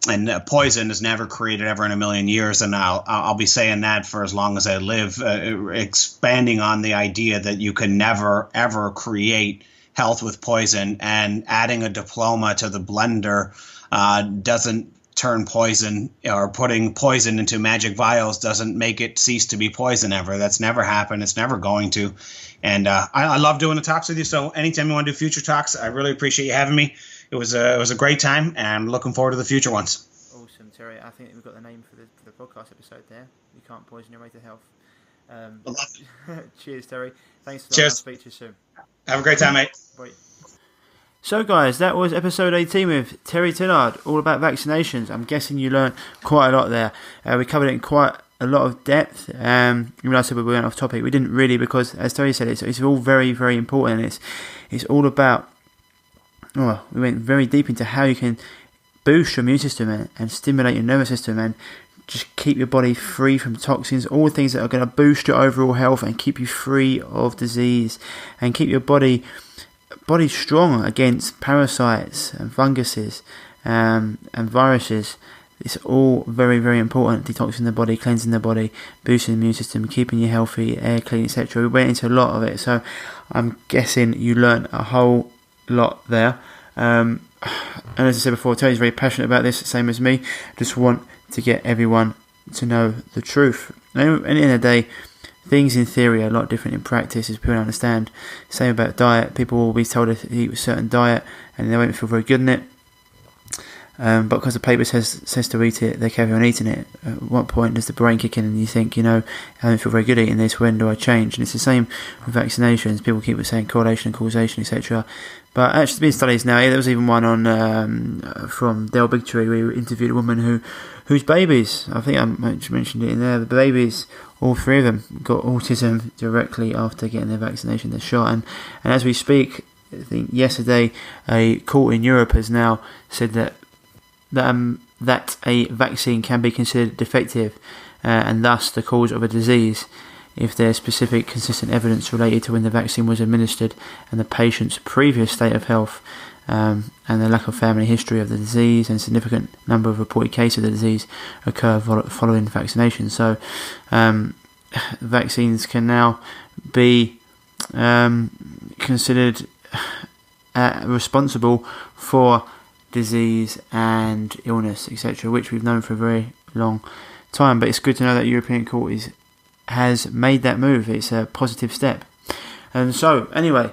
C: And poison is never created ever in a million years, and I'll be saying that for as long as I live, expanding on the idea that you can never, ever create health with poison, and adding a diploma to the blender doesn't turn poison or putting poison into magic vials doesn't make it cease to be poison ever. That's never happened. It's never going to. And I love doing the talks with you. So anytime you want to do future talks, I really appreciate you having me. It was a great time, and I'm looking forward to the future ones.
A: Awesome, Terry. I think we've got the name for the podcast episode there. You can't poison your way to health. Cheers, Terry. Thanks for that. I'll speak to you soon.
C: Have a great time, mate.
A: Bye. So, guys, that was episode 18 with Terry Tillaart, all about vaccinations. I'm guessing you learned quite a lot there. We covered it in quite a lot of depth. Even though I said we went off topic, we didn't really, because, as Terry said, it's all very, very important. It's all about. We went very deep into how you can boost your immune system and stimulate your nervous system and just keep your body free from toxins, all the things that are going to boost your overall health and keep you free of disease and keep your body strong against parasites and funguses and viruses. It's all very, very important. Detoxing the body, cleansing the body, boosting the immune system, keeping you healthy, air clean, etc. We went into a lot of it, so I'm guessing you learned a whole lot there. And as I said before, Terry's very passionate about this, same as me. Just want to get everyone to know the truth. And at the end of the day, things in theory are a lot different in practice, as people understand. Same about diet. People will be told to eat a certain diet and they won't feel very good in it. But because the paper says to eat it, they carry on eating it. At what point does the brain kick in and you think, I don't feel very good eating this, when do I change? And it's the same with vaccinations. People keep saying correlation and causation, etc. But actually, there's been studies now. There was even one on from Del Bigtree. We interviewed a woman whose babies, I think I mentioned it in there, the babies, all three of them, got autism directly after getting their vaccination, their shot. And as we speak, I think yesterday, a court in Europe has now said that a vaccine can be considered defective and thus the cause of a disease if there's specific consistent evidence related to when the vaccine was administered and the patient's previous state of health and the lack of family history of the disease and significant number of reported cases of the disease occur following vaccination. So vaccines can now be considered responsible for disease and illness, etc., which we've known for a very long time. But it's good to know that the European Court has made that move. It's a positive step. And so, anyway,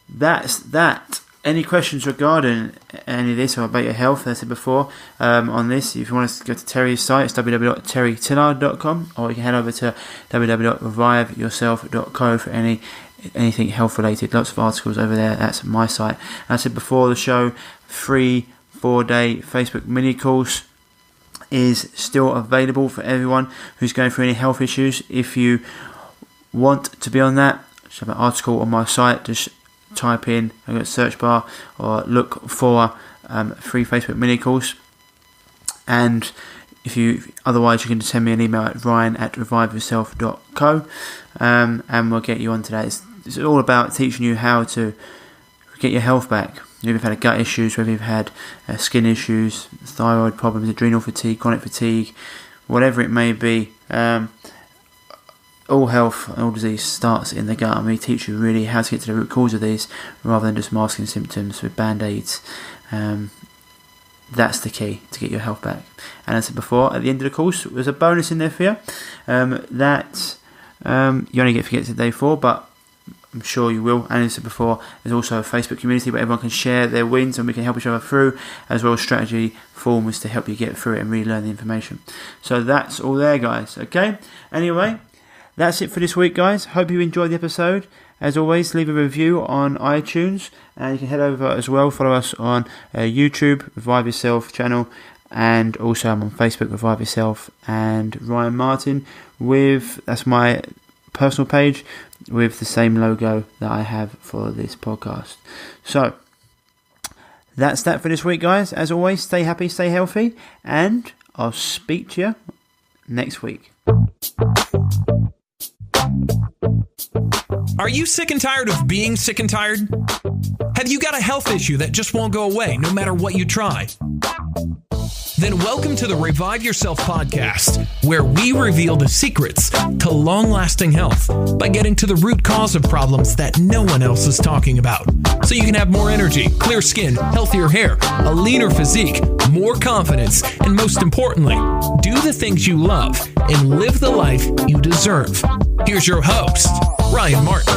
A: that's that. Any questions regarding any of this or about your health, as I said before, on this, if you want to go to Terry's site, it's www.terrytillaart.com, or you can head over to www.reviveyourself.co for anything health related. Lots of articles over there. That's my site. As I said before the show, free 4-day Facebook mini course is still available for everyone who's going through any health issues. If you want to be on that, just have an article on my site. Just type in a search bar or look for free Facebook mini course. And otherwise, you can send me an email at ryan@reviveyourself.co, and we'll get you onto that. It's all about teaching you how to get your health back. Whether you've had gut issues, whether you've had skin issues, thyroid problems, adrenal fatigue, chronic fatigue, whatever it may be, all health and all disease starts in the gut, and we teach you really how to get to the root cause of these rather than just masking symptoms with band-aids. That's the key to get your health back. And as I said before, at the end of the course, there's a bonus in there for you that you only get to day 4, but I'm sure you will. And as I said before, there's also a Facebook community where everyone can share their wins and we can help each other through, as well as strategy forums to help you get through it and really learn the information. So that's all there, guys. Okay? Anyway, that's it for this week, guys. Hope you enjoyed the episode. As always, leave a review on iTunes, and you can head over as well, follow us on YouTube, Revive Yourself channel, and also I'm on Facebook, Revive Yourself, and Ryan Martin, that's my personal page, with the same logo that I have for this podcast. So, that's that for this week, guys. As always, stay happy, stay healthy, and I'll speak to you next week.
B: Are you sick and tired of being sick and tired? Have you got a health issue that just won't go away no matter what you try? Then welcome to the Revive Yourself podcast, where we reveal the secrets to long-lasting health by getting to the root cause of problems that no one else is talking about. So you can have more energy, clear skin, healthier hair, a leaner physique, more confidence, and most importantly, do the things you love and live the life you deserve. Here's your host, Ryan Martin.